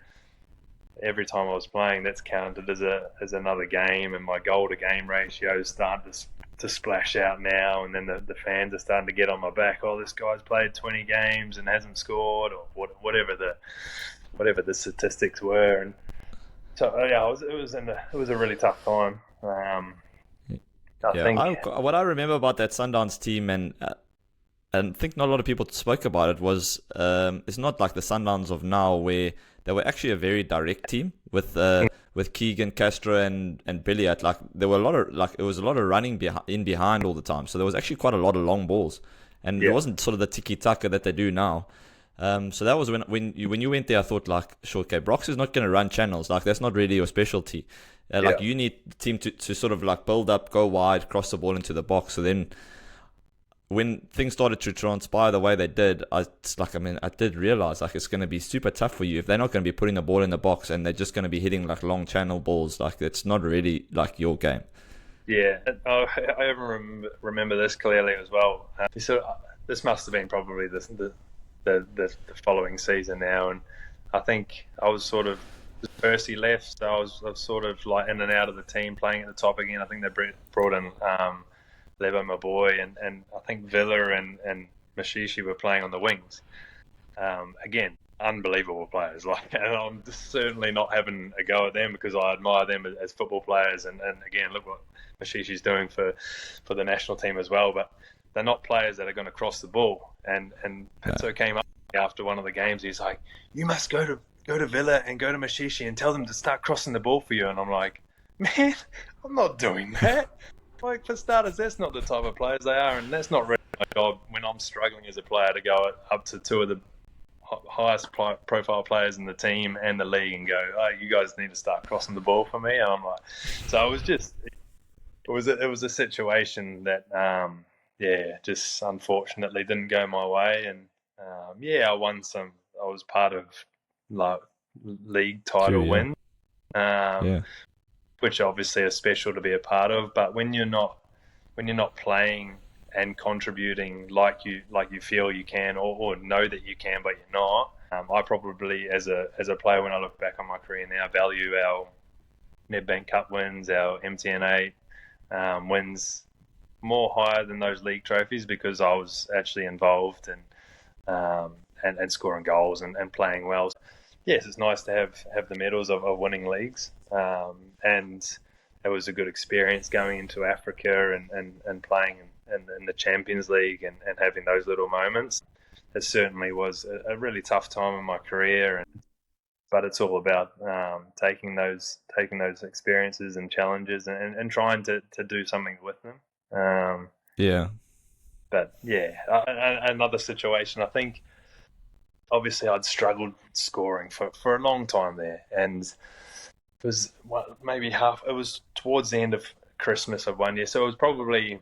every time I was playing, that's counted as another game, and my goal to game ratio is starting to splash out now. And then the fans are starting to get on my back. "Oh, this guy's played 20 games and hasn't scored," or whatever the statistics were. And so yeah, it was a really tough time. What I remember about that Sundowns team, and I think not a lot of people spoke about it, was it's not like the Sundowns of now, where they were actually a very direct team with Keegan, Castro, and Billiat. Like, there were it was a lot of running behind all the time. So there was actually quite a lot of long balls, and it wasn't sort of the tiki taka that they do now. So that was when you went there, I thought, like, sure, okay, Brox is not going to run channels. Like, that's not really your specialty. Like, you need the team to sort of like build up, go wide, cross the ball into the box. So then when things started to transpire the way they did, I did realize, like, it's going to be super tough for you if they're not going to be putting the ball in the box and they're just going to be hitting like long channel balls. Like, it's not really like your game. Yeah, I remember this clearly as well. This must have been probably the following season now, and I think I was sort of, Percy left, so I was sort of like in and out of the team, playing at the top again. I think they brought in Lebo, my boy, and I think Villa and Mashishi were playing on the wings. Again, unbelievable players. Like, and I'm certainly not having a go at them because I admire them as football players. And again, look what Mashishi's doing for the national team as well. But they're not players that are going to cross the ball. And Pinto came up after one of the games. He's like, "You must go to Villa and go to Mashishi and tell them to start crossing the ball for you." And I'm like, "Man, I'm not doing that." Like, for starters, that's not the type of players they are, and that's not really my job when I'm struggling as a player to go up to two of the highest profile players in the team and the league and go, "Oh, you guys need to start crossing the ball for me." And I'm like, so it was a situation that just unfortunately didn't go my way. And I won some. I was part of like league title wins. Which obviously are special to be a part of, but when you're not playing and contributing like you feel you can, or know that you can but you're not, I probably as a player, when I look back on my career now, value our Nedbank Cup wins, our MTN8 wins more higher than those league trophies, because I was actually involved and scoring goals and playing well. Yes, it's nice to have the medals of winning leagues. And it was a good experience going into Africa and playing in the Champions League and having those little moments. It certainly was a really tough time in my career, but it's all about taking those experiences and challenges and trying to do something with them. But another situation, I think. Obviously, I'd struggled scoring for a long time there, and it was it was towards the end of Christmas of one year, so it was probably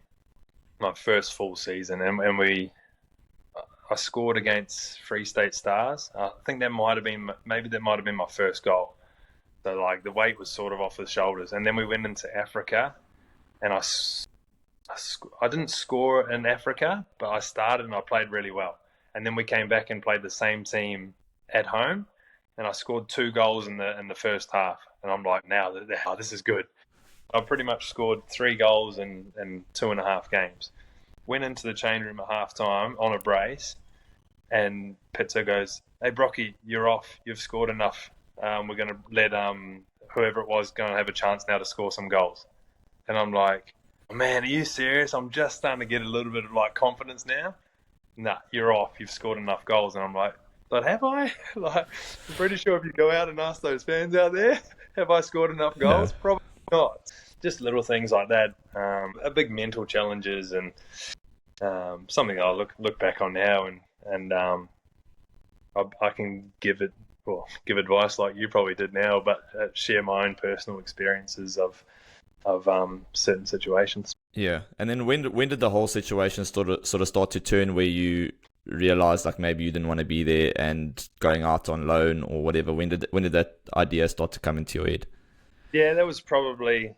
my first full season, and I scored against Free State Stars. I think that might have been my first goal. So like the weight was sort of off the shoulders, and then we went into Africa, and I didn't score in Africa, but I started and I played really well. And then we came back and played the same team at home, and I scored 2 goals in the first half. And I'm like, now this is good. I pretty much scored 3 goals in 2.5 games. Went into the change room at halftime on a brace, and Pitzer goes, "Hey Brockie, you're off. You've scored enough. We're going to let whoever it was going to have a chance now to score some goals." And I'm like, "Man, are you serious? I'm just starting to get a little bit of like confidence now." "Nah, you're off. You've scored enough goals." And I'm like, "But have I?" Like, I'm pretty sure if you go out and ask those fans out there, have I scored enough goals? No. Probably not. Just little things like that. A big mental challenges, and something I look back on now, and I can give advice like you probably did now, but share my own personal experiences of certain situations. Yeah, and then when did the whole situation sort of start to turn, where you realized like maybe you didn't want to be there and going out on loan or whatever? When did that idea start to come into your head? Yeah, that was probably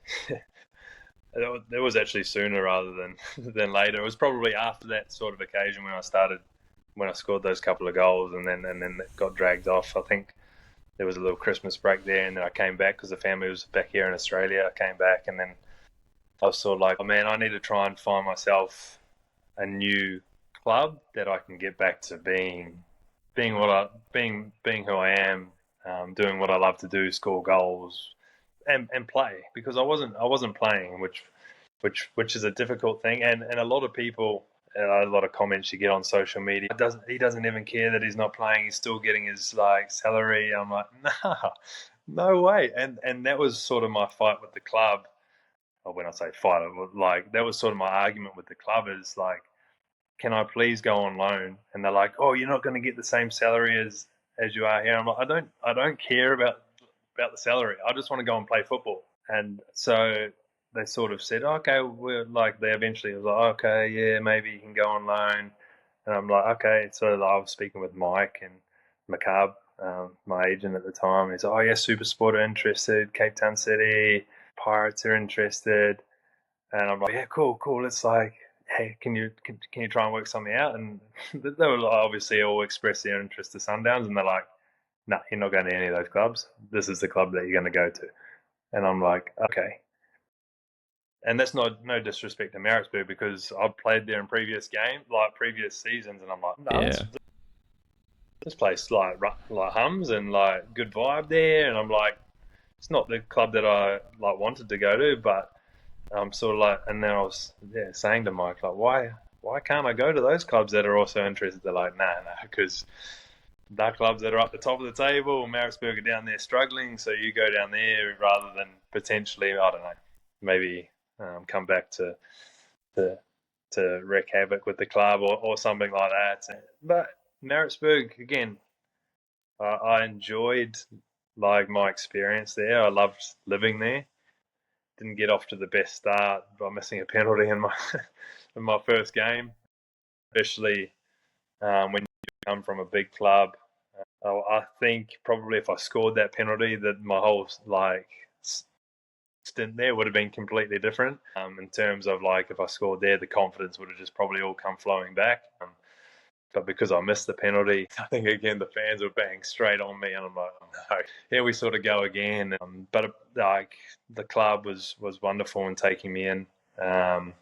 that was actually sooner rather than later. It was probably after that sort of occasion when I scored those couple of goals, and then it got dragged off. I think there was a little Christmas break there, and then I came back because the family was back here in Australia. I came back, and then I was sort of like, "Oh man, I need to try and find myself a new club that I can get back to being who I am, doing what I love to do, score goals and play." Because I wasn't playing, which is a difficult thing, and a lot of people. A lot of comments you get on social media. He doesn't even care that he's not playing. He's still getting his like salary. I'm like, no way. And that was sort of my fight with the club. Or when I say fight, like that was sort of my argument with the club is like, can I please go on loan? And they're like, "Oh, you're not going to get the same salary as you are here." I'm like, I don't care about the salary. I just want to go and play football. And so they sort of said, "Okay, we're like," they eventually was like, "Okay, yeah, maybe you can go on loan." And I'm like, "Okay." So I was speaking with Mike and McCabe, my agent at the time. He's like, "Oh yeah, Supersport are interested, Cape Town City, Pirates are interested." And I'm like, "Yeah, cool. It's like, hey, can you try and work something out?" And they were obviously all express their interest to Sundowns, and they're like, "No, you're not going to any of those clubs. This is the club that you're going to go to." And I'm like, "Okay." And that's no disrespect to Maritzburg, because I've played there in previous seasons, and I'm like, "No, yeah. This place like hums and like good vibe there." And I'm like, it's not the club that I like wanted to go to, but I'm sort of like, and then I was saying to Mike like, why can't I go to those clubs that are also interested? They're like, nah, because the clubs that are up the top of the table, Maritzburg are down there struggling, so you go down there rather than potentially, I don't know, maybe come back to wreak havoc with the club or something like that. But Maritzburg, again, I enjoyed like my experience there. I loved living there. Didn't get off to the best start by missing a penalty in my first game, especially when you come from a big club. I think probably if I scored that penalty, that my whole like stint there would have been completely different. In terms of like if I scored there, the confidence would have just probably all come flowing back. But because I missed the penalty, I think again the fans were banging straight on me, and I'm like, "Oh no, here we sort of go again." But like the club was wonderful in taking me in, and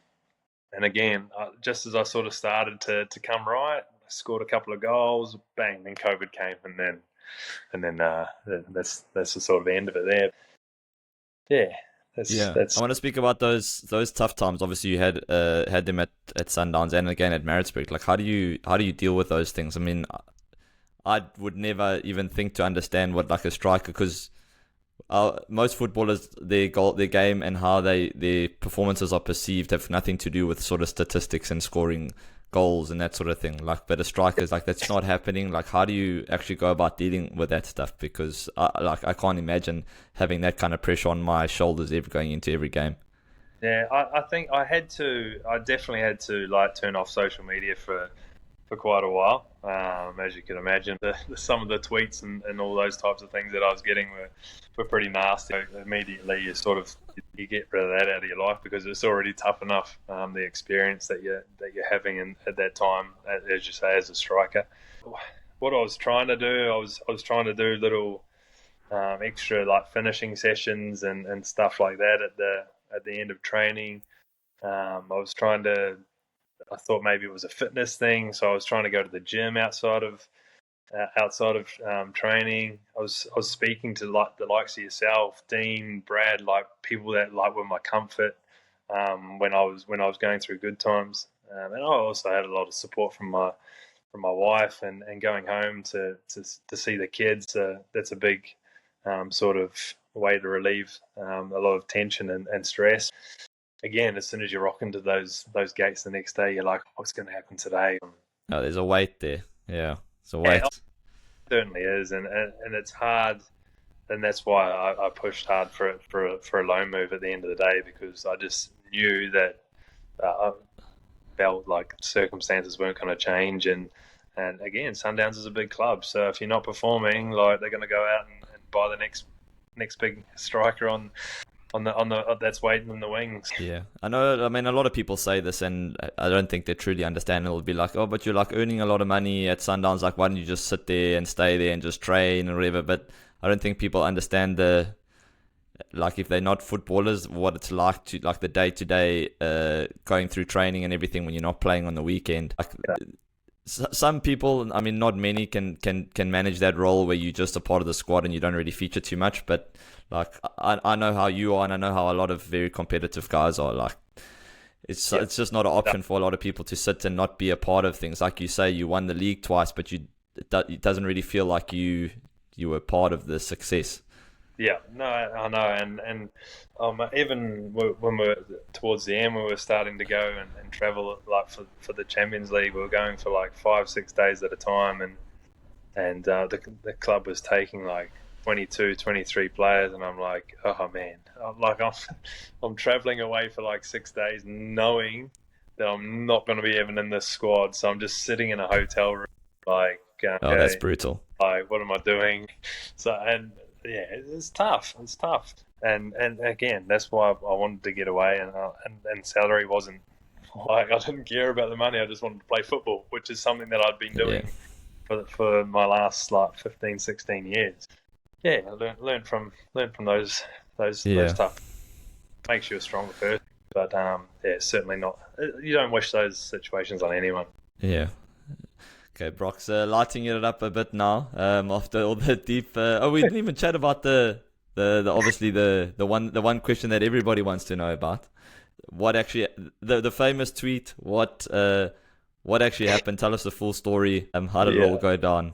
again, just as I sort of started to come right, I scored a couple of goals, bang, then COVID came, and then that's the sort of end of it there. Yeah. I want to speak about those tough times. Obviously, you had them at Sundowns and again at Maritzburg. Like, how do you deal with those things? I mean, I would never even think to understand what like a striker, because most footballers, their game and how their performances are perceived have nothing to do with sort of statistics and scoring goals and that sort of thing. Like, but a striker is like, that's not happening. Like, how do you actually go about dealing with that stuff? Because I can't imagine having that kind of pressure on my shoulders going into every game. Yeah, I think I definitely had to like turn off social media for for quite a while. As you can imagine, some of the tweets and all those types of things that I was getting were pretty nasty. Immediately, you get rid of that out of your life because it's already tough enough. The experience that you're having at that time, as you say, as a striker. What I was trying to do, I was trying to do little extra like finishing sessions and stuff like that at the end of training. I thought maybe it was a fitness thing, so I was trying to go to the gym outside of training. I was speaking to like the likes of yourself, Dean, Brad, like people that like were my comfort when I was going through good times, and I also had a lot of support from my wife and going home to see the kids. That's a big sort of way to relieve a lot of tension and stress. Again, as soon as you rock into those gates the next day, you're like, what's going to happen today? Oh, there's a weight there. Yeah, it's a weight. Yeah, it certainly is, and it's hard, and that's why I pushed hard for a loan move at the end of the day, because I just knew that I felt like circumstances weren't going to change, and again, Sundowns is a big club, so if you're not performing, like they're going to go out and buy the next big striker on that's waiting in the wings. Yeah, I know. I mean, a lot of people say this, and I don't think they truly understand. It'll be like, oh, but you're like earning a lot of money at Sundowns. Like, why don't you just sit there and stay there and just train and whatever? But I don't think people understand like if they're not footballers, what it's like to like the day to day going through training and everything when you're not playing on the weekend. Like, some people, I mean, not many can manage that role where you're just a part of the squad and you don't really feature too much. But like, I know how you are, and I know how a lot of very competitive guys are. Like, it's just not an option for a lot of people to sit and not be a part of things. Like you say, you won the league twice, but it doesn't really feel like you were part of the success. Yeah, no, I know, and even when we were towards the end, we were starting to go and travel like for the Champions League. We were going for like 5-6 days at a time, and the club was taking like 22, 23 players, and I'm like, oh man, I'm traveling away for like 6 days, knowing that I'm not going to be even in this squad, so I'm just sitting in a hotel room, like, okay, oh, that's brutal. Like, what am I doing? So and. Yeah, it's tough. It's tough, and again, that's why I wanted to get away, and salary wasn't like, I didn't care about the money. I just wanted to play football, which is something that I'd been doing for my last like 15, 16 years. Yeah, I learned from those tough. Makes you a stronger person, but yeah, certainly not. You don't wish those situations on anyone. Yeah. Okay, Brock's lighting it up a bit now. After all the deep, we didn't even chat about the obviously the one question that everybody wants to know about. What actually the famous tweet? What actually happened? Tell us the full story. How did it all go down?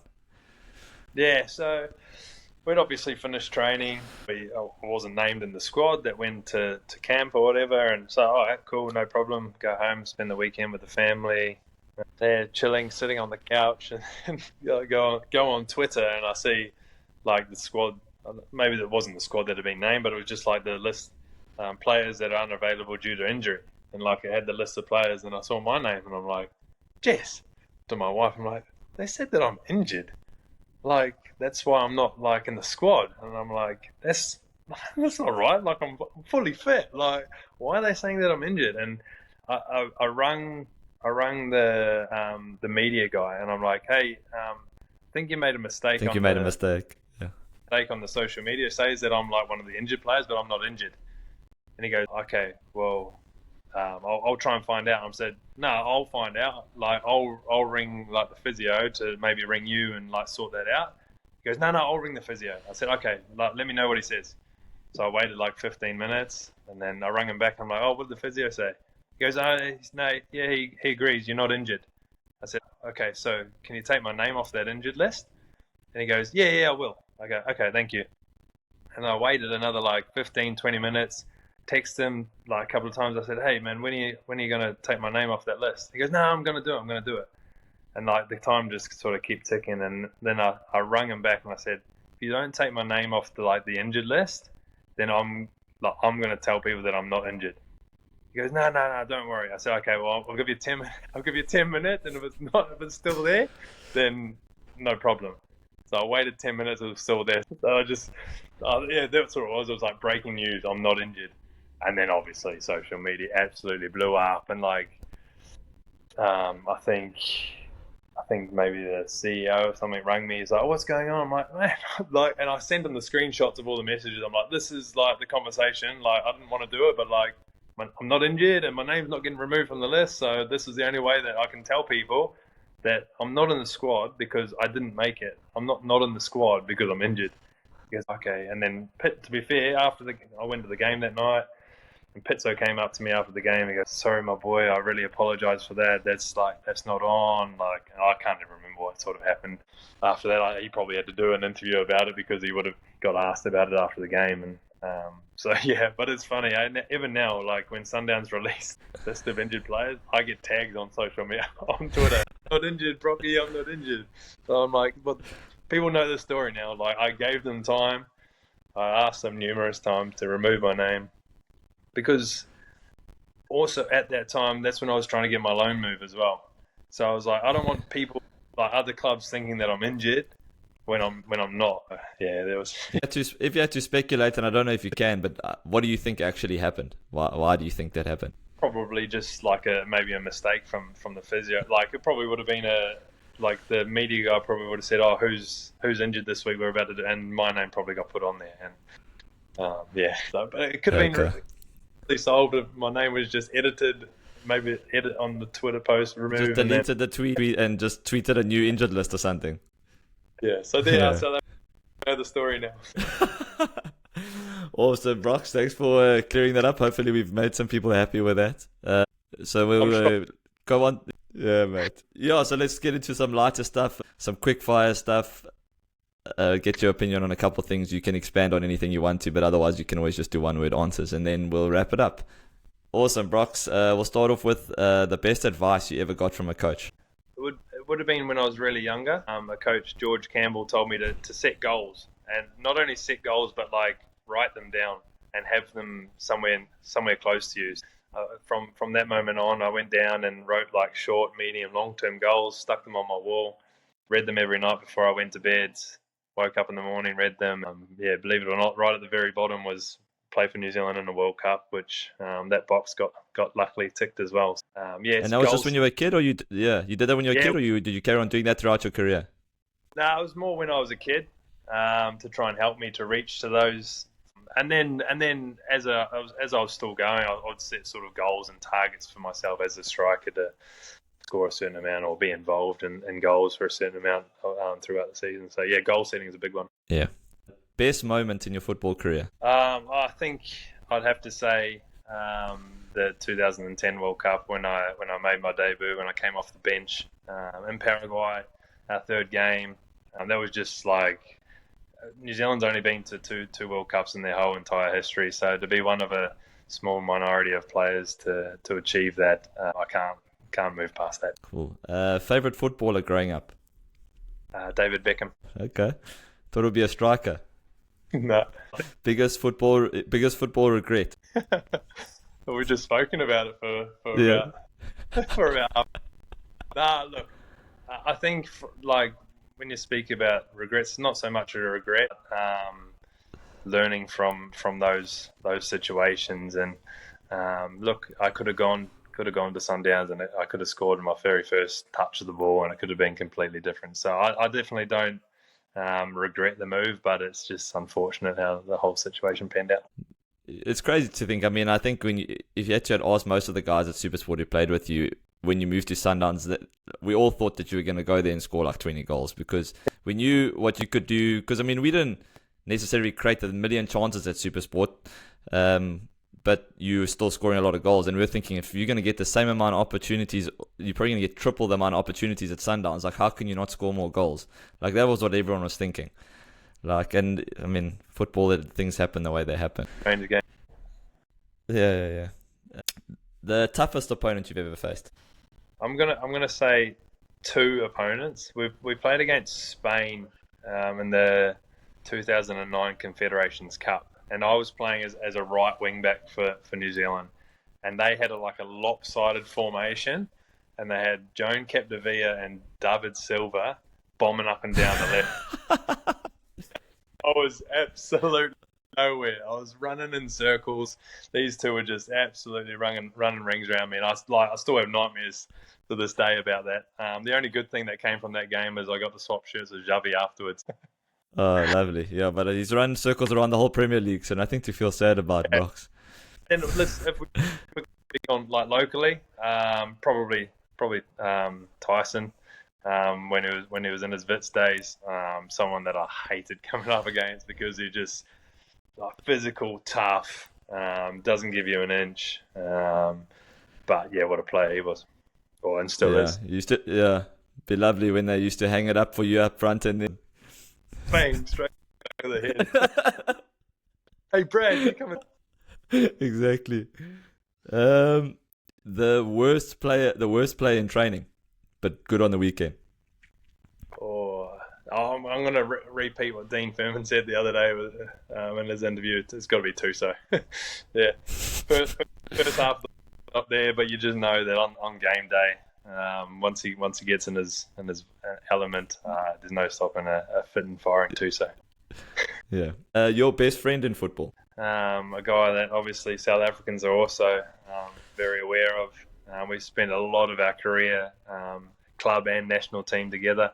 Yeah, so we'd obviously finished training. I wasn't named in the squad that went to camp or whatever, and so all right, cool, no problem. Go home, spend the weekend with the family. They're chilling, sitting on the couch, and go on Twitter, and I see like the squad. Maybe it wasn't the squad that had been named, but it was just like the list players that are unavailable due to injury, and like it had the list of players, and I saw my name, and I'm like, Jess, to my wife, I'm like, they said that I'm injured, like that's why I'm not like in the squad, and I'm like, that's not right. Like I'm fully fit. Like why are they saying that I'm injured? And I rung the media guy, and I'm like, hey, I think you made a mistake. Yeah. Mistake on the social media. It says that I'm like one of the injured players, but I'm not injured. And he goes, okay, well, I'll try and find out. I said, no, I'll find out. Like, I'll ring like the physio to maybe ring you and like sort that out. He goes, no, I'll ring the physio. I said, okay, like, let me know what he says. So I waited like 15 minutes, and then I rang him back. I'm like, oh, what did the physio say? He goes, he agrees, you're not injured. I said, okay, so can you take my name off that injured list? And he goes, yeah, I will. I go, okay, thank you. And I waited another like 15, 20 minutes, text him like a couple of times. I said, hey man, when are you going to take my name off that list? He goes, no, I'm going to do it. And like the time just sort of kept ticking. And then I rung him back and I said, if you don't take my name off the injured list, then I'm going to tell people that I'm not injured. He goes, no, don't worry. I said, okay, well, I'll give you 10 minutes. I'll give you 10 minutes, and if it's still there, then no problem. So I waited 10 minutes, it was still there. So yeah, that's what it was. It was like breaking news, I'm not injured. And then obviously social media absolutely blew up, and like, I think maybe the CEO or something rang me. He's like, oh, what's going on? I'm like, man, like, and I sent him the screenshots of all the messages. I'm like, this is like the conversation. Like, I didn't want to do it, but like, I'm not injured and my name's not getting removed from the list. So this is the only way that I can tell people that I'm not in the squad because I didn't make it. I'm not in the squad because I'm injured. He goes, okay. And then Pitt, to be fair, I went to the game that night, and Pizzo came up to me after the game. He goes, sorry, my boy, I really apologise for that. That's not on. Like, I can't even remember what sort of happened after that. He probably had to do an interview about it because he would have got asked about it after the game. And so, yeah, but it's funny. Even now, like when Sundowns release list of injured players, I get tags on social media, on Twitter. Not injured, Brockie, I'm not injured. So I'm like, but people know the story now. Like, I gave them time. I asked them numerous times to remove my name. Because also at that time, that's when I was trying to get my loan move as well. So I was like, I don't want people, like other clubs, thinking that I'm injured when I'm not. Yeah, there was. If you had to speculate, and I don't know if you can, but what do you think actually happened? Why do you think that happened? Probably just like maybe a mistake from the physio. Like it probably would have been like the media guy probably would have said, oh, who's injured this week? We're about to do, and my name probably got put on there. And yeah, so, but it could have been solved if my name was just edited, maybe edit on the Twitter post, removed, just deleted the tweet and just tweeted a new injured list or something. Yeah, so there, so they know the story now. Awesome, Brox, thanks for clearing that up. Hopefully we've made some people happy with that. So we'll go on. Yeah, mate. Yeah, so let's get into some lighter stuff, some quickfire stuff. Get your opinion on a couple of things. You can expand on anything you want to, but otherwise you can always just do one-word answers, and then we'll wrap it up. Awesome, Brox. We'll start off with the best advice you ever got from a coach. It would have been when I was really younger. A coach, George Campbell, told me to set goals, and not only set goals, but like write them down and have them somewhere close to you. From that moment on, I went down and wrote like short, medium, long-term goals, stuck them on my wall, read them every night before I went to bed. Woke up in the morning, read them. Yeah, believe it or not, right at the very bottom was play for New Zealand in the World Cup, which that box got luckily ticked as well. Yeah, and that was just when you were a kid, or you did that when you were a kid, or did you carry on doing that throughout your career? No, it was more when I was a kid, to try and help me to reach to those. And then as I was still going, I'd set sort of goals and targets for myself as a striker to score a certain amount or be involved in goals for a certain amount throughout the season. So yeah, goal setting is a big one. Yeah. Best moment in your football career? I think I'd have to say the 2010 World Cup when I made my debut, when I came off the bench in Paraguay, our third game. That was just like, New Zealand's only been to two World Cups in their whole entire history, so to be one of a small minority of players to achieve that, I can't move past that. Cool. Favorite footballer growing up? David Beckham. Okay. Thought it would be a striker. No. Biggest football regret? We've just spoken about it for about. Nah, look, I think like when you speak about regrets, it's not so much a regret. Learning from those situations, and look, I could have gone to Sundowns and I could have scored in my very first touch of the ball, and it could have been completely different. So I definitely don't regret the move, but it's just unfortunate how the whole situation panned out. It's crazy to think. I mean, I think if you had to ask most of the guys at Supersport who played with you when you moved to Sundowns, that we all thought that you were going to go there and score like 20 goals because we knew what you could do. Because I mean, we didn't necessarily create a million chances at Supersport, but you were still scoring a lot of goals. And we were thinking, if you're going to get the same amount of opportunities, you're probably going to get triple the amount of opportunities at Sundowns. Like, how can you not score more goals? Like, that was what everyone was thinking. Like, and I mean, football, things happen the way they happen. Change the game. Yeah. The toughest opponent you've ever faced? I'm gonna say two opponents. We played against Spain in the 2009 Confederations Cup, and I was playing as a right wing back for New Zealand. and they had like a lopsided formation, and they had Joan Capdevila and David Silva bombing up and down the left. I was absolutely nowhere. I was running in circles. These two were just absolutely running rings around me, and I still have nightmares to this day about that. The only good thing that came from that game is I got to swap shirts with Xavi afterwards. Oh, lovely. Yeah, but he's run circles around the whole Premier League, so nothing to feel sad about, Brox. And if we on like locally, probably Tyson. When he was in his Wits days, someone that I hated coming up against because he just like physical, tough, doesn't give you an inch. But yeah, what a player he was, and still is. Be lovely when they used to hang it up for you up front and then bang straight to the head. Hey Brad, you coming? Exactly. The worst player in training, but good on the weekend. I'm going to repeat what Dean Furman said the other day in his interview. It's got to be Tuso. Yeah, first half up there, but you just know that on game day, once he gets in his element, there's no stopping a fit and firing Tuso. Yeah. Your best friend in football? A guy that obviously South Africans are also very aware of. We spent a lot of our career, club and national team together.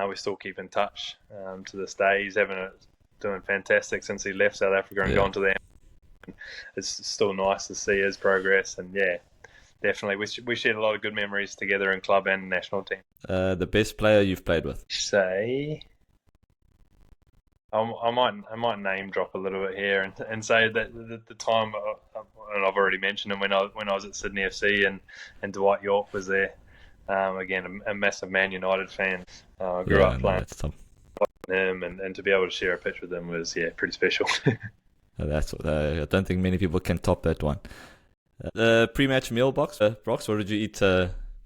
We still keep in touch to this day. He's doing fantastic since he left South Africa and gone to them. It's still nice to see his progress, and yeah, definitely we shared a lot of good memories together in club and national team. The best player you've played with? I might name drop a little bit here and say that the time, and I've already mentioned him when I was at Sydney FC and Dwight York was there. Again, a massive Man United fan. Grew up playing him, and to be able to share a pitch with him was pretty special. That's I don't think many people can top that one. Pre-match meal box, Brox. What did you eat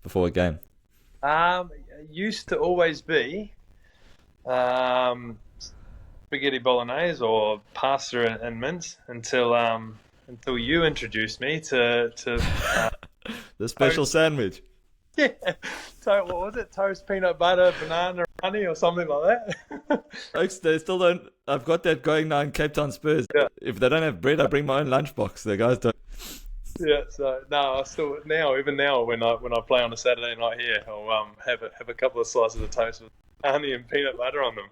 before a game? Used to always be spaghetti bolognese or pasta and mince until you introduced me to the special sandwich. Yeah, so what was it? Toast, peanut butter, banana, honey, or something like that. Folks, they still don't. I've got that going now in Cape Town Spurs. Yeah. If they don't have bread, I bring my own lunchbox. The guys don't. Yeah, so no, I still even now when I play on a Saturday night here, I'll have a couple of slices of toast with honey and peanut butter on them.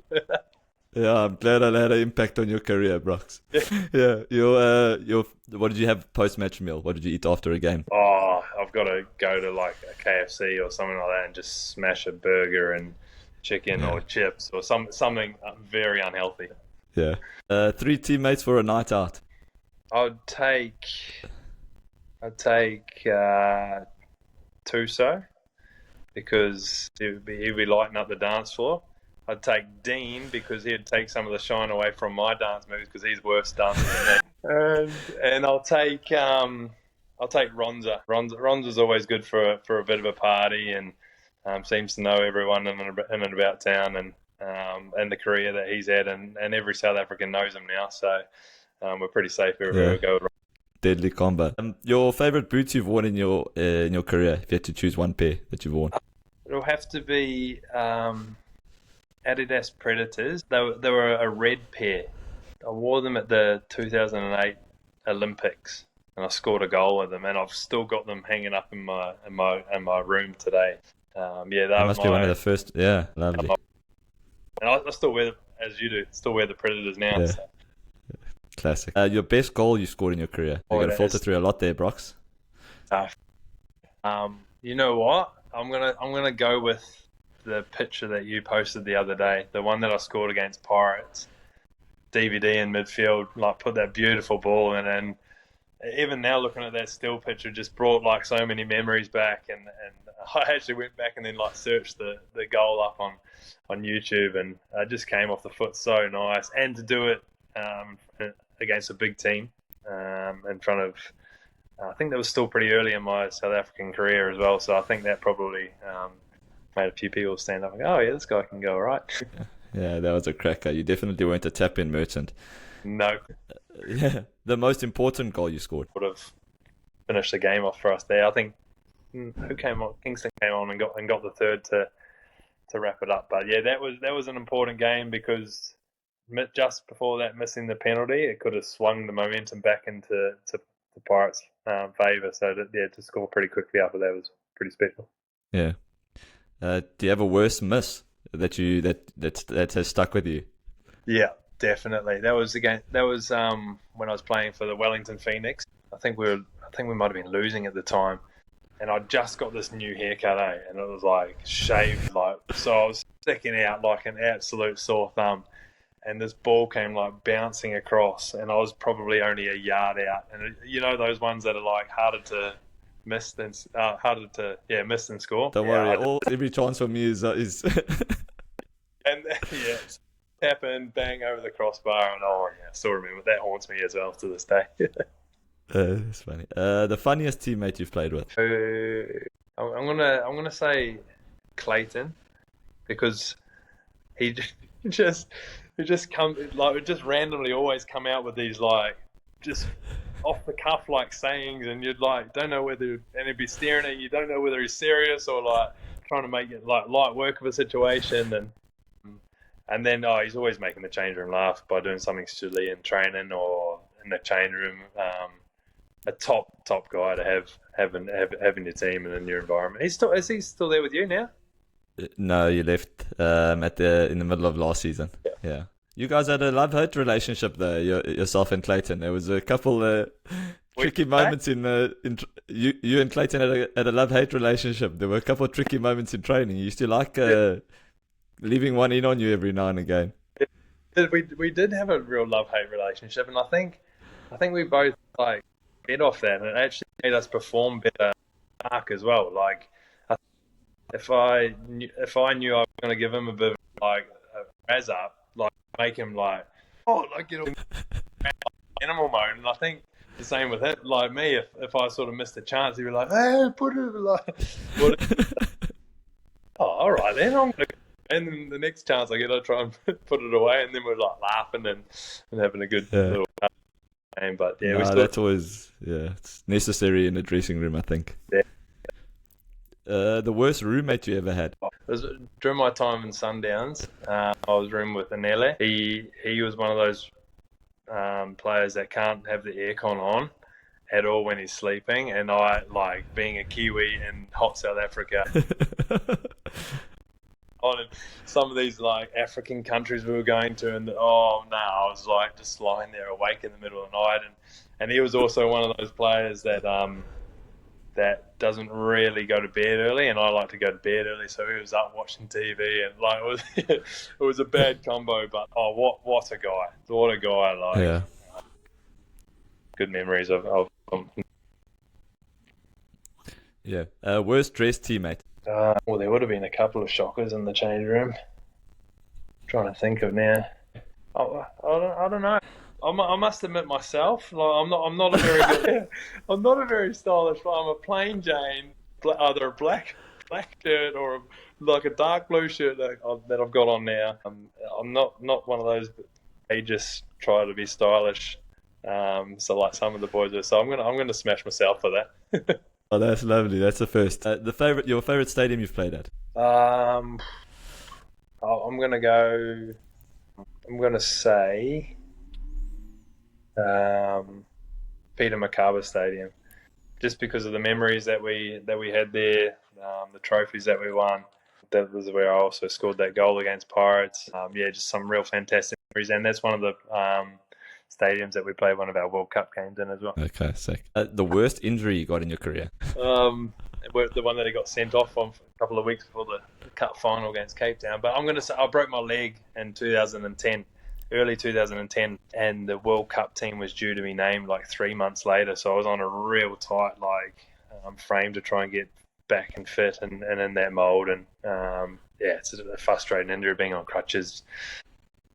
Yeah, I'm glad I had an impact on your career, Brox. Yeah. Your what did you have post-match meal? What did you eat after a game? Oh, I've got to go to like a KFC or something like that and just smash a burger and chicken or chips or something very unhealthy. Yeah. 3 teammates for a night out. I'd take Tuso because he'd be lighting up the dance floor. I'd take Dean because he'd take some of the shine away from my dance moves because he's worse dancer than me. And I'll take Ronza. Ronza's always good for a bit of a party and seems to know everyone in and about town and the career that he's had and every South African knows him now. So we're pretty safe wherever we go. Deadly combo. Your favourite boots you've worn in your career? If you had to choose one pair that you've worn, it'll have to be Adidas Predators. They were a red pair. I wore them at the 2008 Olympics, and I scored a goal with them, and I've still got them hanging up in my room today. That must be one of the first. Yeah, lovely. And I still wear them, as you do. Still wear the Predators now. Yeah. So. Classic. Your best goal you scored in your career? You're going to filter through a lot there, Brox. You know what? I'm gonna go with the picture that you posted the other day, the one that I scored against Pirates. DVD in midfield, like put that beautiful ball in, and even now looking at that still picture just brought like so many memories back. And I actually went back and then like searched the goal up on YouTube, and it just came off the foot so nice. And to do it against a big team in front of, I think that was still pretty early in my South African career as well. So I think that probably made a few people stand up and go, oh yeah, this guy can go all right. Yeah, that was a cracker. You definitely weren't a tap-in merchant. No. Yeah. The most important goal you scored? finished the game off for us there. I think who came on? Kingston came on and got the third to wrap it up. But yeah, that was an important game because just before that, missing the penalty, it could have swung the momentum back into the Pirates' favour. So to score pretty quickly after that was pretty special. Yeah. Do you have a worse miss that has stuck with you? Yeah, definitely. That was again. That was when I was playing for the Wellington Phoenix. I think we might have been losing at the time, and I just got this new haircut, and it was like shaved, so I was sticking out like an absolute sore thumb. And this ball came like bouncing across, and I was probably only a yard out. And you know those ones that are like harder to miss than miss than score. Don't worry, every chance for me is. And yeah, tap in, bang over the crossbar, and I still remember that. Haunts me as well to this day. It's funny. The funniest teammate you've played with? I'm gonna say Clayton, because he just randomly always come out with these like just off the cuff like sayings, and you'd like don't know whether, and he'd be staring at you, don't know whether he's serious or like trying to make it like light work of a situation, and then he's always making the change room laugh by doing something silly in training or in the change room. A top guy to have in your team and in your environment. Is he still there with you now? No, you left in the middle of last season. Yeah. You guys had a love-hate relationship there, yourself and Clayton. There was a couple tricky moments in you and Clayton had a love-hate relationship. There were a couple of tricky moments in training. You used to like leaving one in on you every now and again. We did have a real love-hate relationship, and I think we both like fed off that, and it actually made us perform better as well. Like, if I knew I was going to give him a bit of like a razz up, like make him like get all animal mode, and I think the same with him. Like me, if I sort of missed a chance, he'd be like, "Hey, put it like." All right, then I'm gonna. And then the next chance I get, I try and put it away, and then we're like laughing and having a good little game. But yeah, that's always it's necessary in the dressing room, I think. Yeah. The worst roommate you ever had? It was during my time in Sundowns. I was rooming with Anele. He was one of those players that can't have the aircon on at all when he's sleeping, and I, like being a Kiwi in hot South Africa. On some of these like African countries we were going to, and I was like just lying there awake in the middle of the night, and he was also one of those players that that doesn't really go to bed early, and I like to go to bed early, so he was up watching TV, and like it was a bad combo, but what a guy, like yeah. Good memories of yeah. Worst dressed teammate? Well, there would have been a couple of shockers in the change room. Trying to think of now. I don't know. I must admit myself, like I'm not a very good, I'm not a very stylish player. I'm a plain Jane, either a black shirt or like a dark blue shirt that I've got on now. I'm not one of those. They just try to be stylish. So like some of the boys are. So I'm gonna smash myself for that. Oh, that's lovely. That's the first. Your favorite stadium you've played at? I'm gonna say Peter Makaba Stadium, just because of the memories that we had there, the trophies that we won. That was where I also scored that goal against Pirates. Just some real fantastic memories, and that's one of the stadiums that we played one of our World Cup games in as well. Okay, sick. The worst injury you got in your career? The one that he got sent off on a couple of weeks before the Cup final against Cape Town. But I'm going to say I broke my leg in 2010, early 2010, and the World Cup team was due to be named like 3 months later. So I was on a real tight frame to try and get back and fit and in that mould. And it's a frustrating injury being on crutches.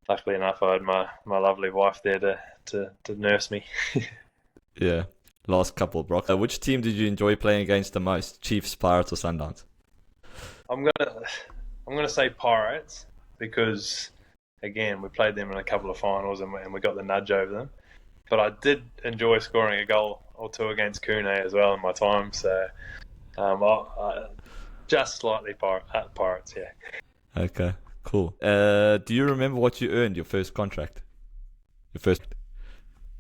Luckily enough, I had my lovely wife there to nurse me. Yeah. Last couple, Brock. Which team did you enjoy playing against the most? Chiefs, Pirates, or Sundowns? I'm gonna say Pirates because, again, we played them in a couple of finals and we got the nudge over them. But I did enjoy scoring a goal or two against Kune as well in my time. So I just slightly Pirates, yeah. Okay, cool. Do you remember what you earned your first contract? Your first.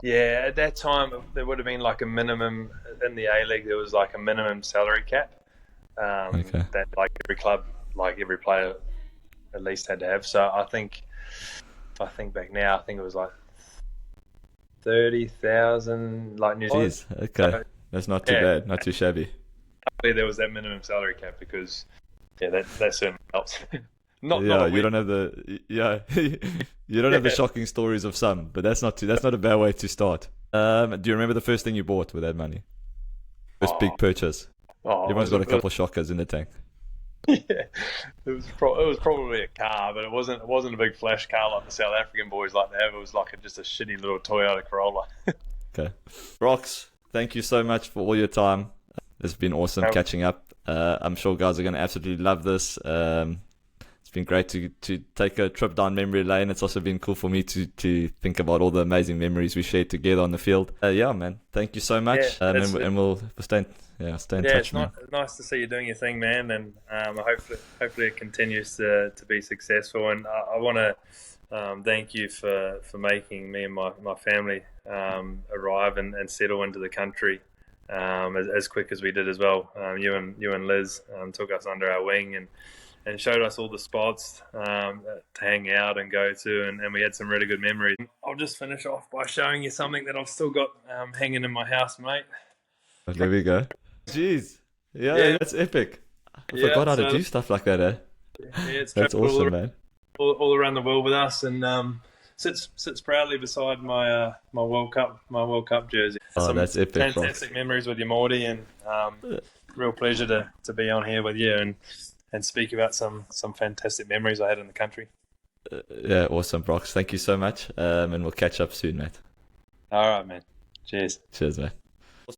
Yeah, at that time there would have been like a minimum in the A League. There was like a minimum salary cap Okay. that like every club, like every player, at least had to have. So I think, if I think back now, I think it was like 30,000 like New Zealand. Jeez. Okay, So, that's not too yeah, bad. Not too shabby. luckily there was that minimum salary cap because that certainly helps. Not Yeah, a you week. don't have the you don't have the shocking stories of some, but that's not a bad way to start. Do you remember the first thing you bought with that money? First big purchase. Everyone's got a couple of shockers in the tank. Yeah, it was probably a car, but it wasn't a big flash car like the South African boys like to have. It was like just a shitty little Toyota Corolla. Okay, Brox, thank you so much for all your time. It's been awesome catching up. I'm sure guys are going to absolutely love this. It's been great to take a trip down memory lane. It's also been cool for me to think about all the amazing memories we shared together on the field. Yeah, man. Thank you so much. Yeah, and we'll stay in touch, it's man. nice to see you doing your thing, man, and hopefully it continues to be successful. And I want to thank you for making me and my family arrive and settle into the country as quick as we did as well. You and Liz took us under our wing and showed us all the spots to hang out and go to, and we had some really good memories. I'll just finish off by showing you something that I've still got hanging in my house, mate. There we go. Jeez. Yeah, that's epic. I forgot how to do stuff like that, eh? Yeah, it's That's awesome, man. all around the world with us, and sits proudly beside my World Cup jersey. Oh, that's epic, Fantastic memories with you, Morty, and real pleasure to be on here with you and speak about some fantastic memories I had in the country. Yeah, awesome, Brox. Thank you so much, and we'll catch up soon, mate. All right, man. Cheers. Cheers, mate.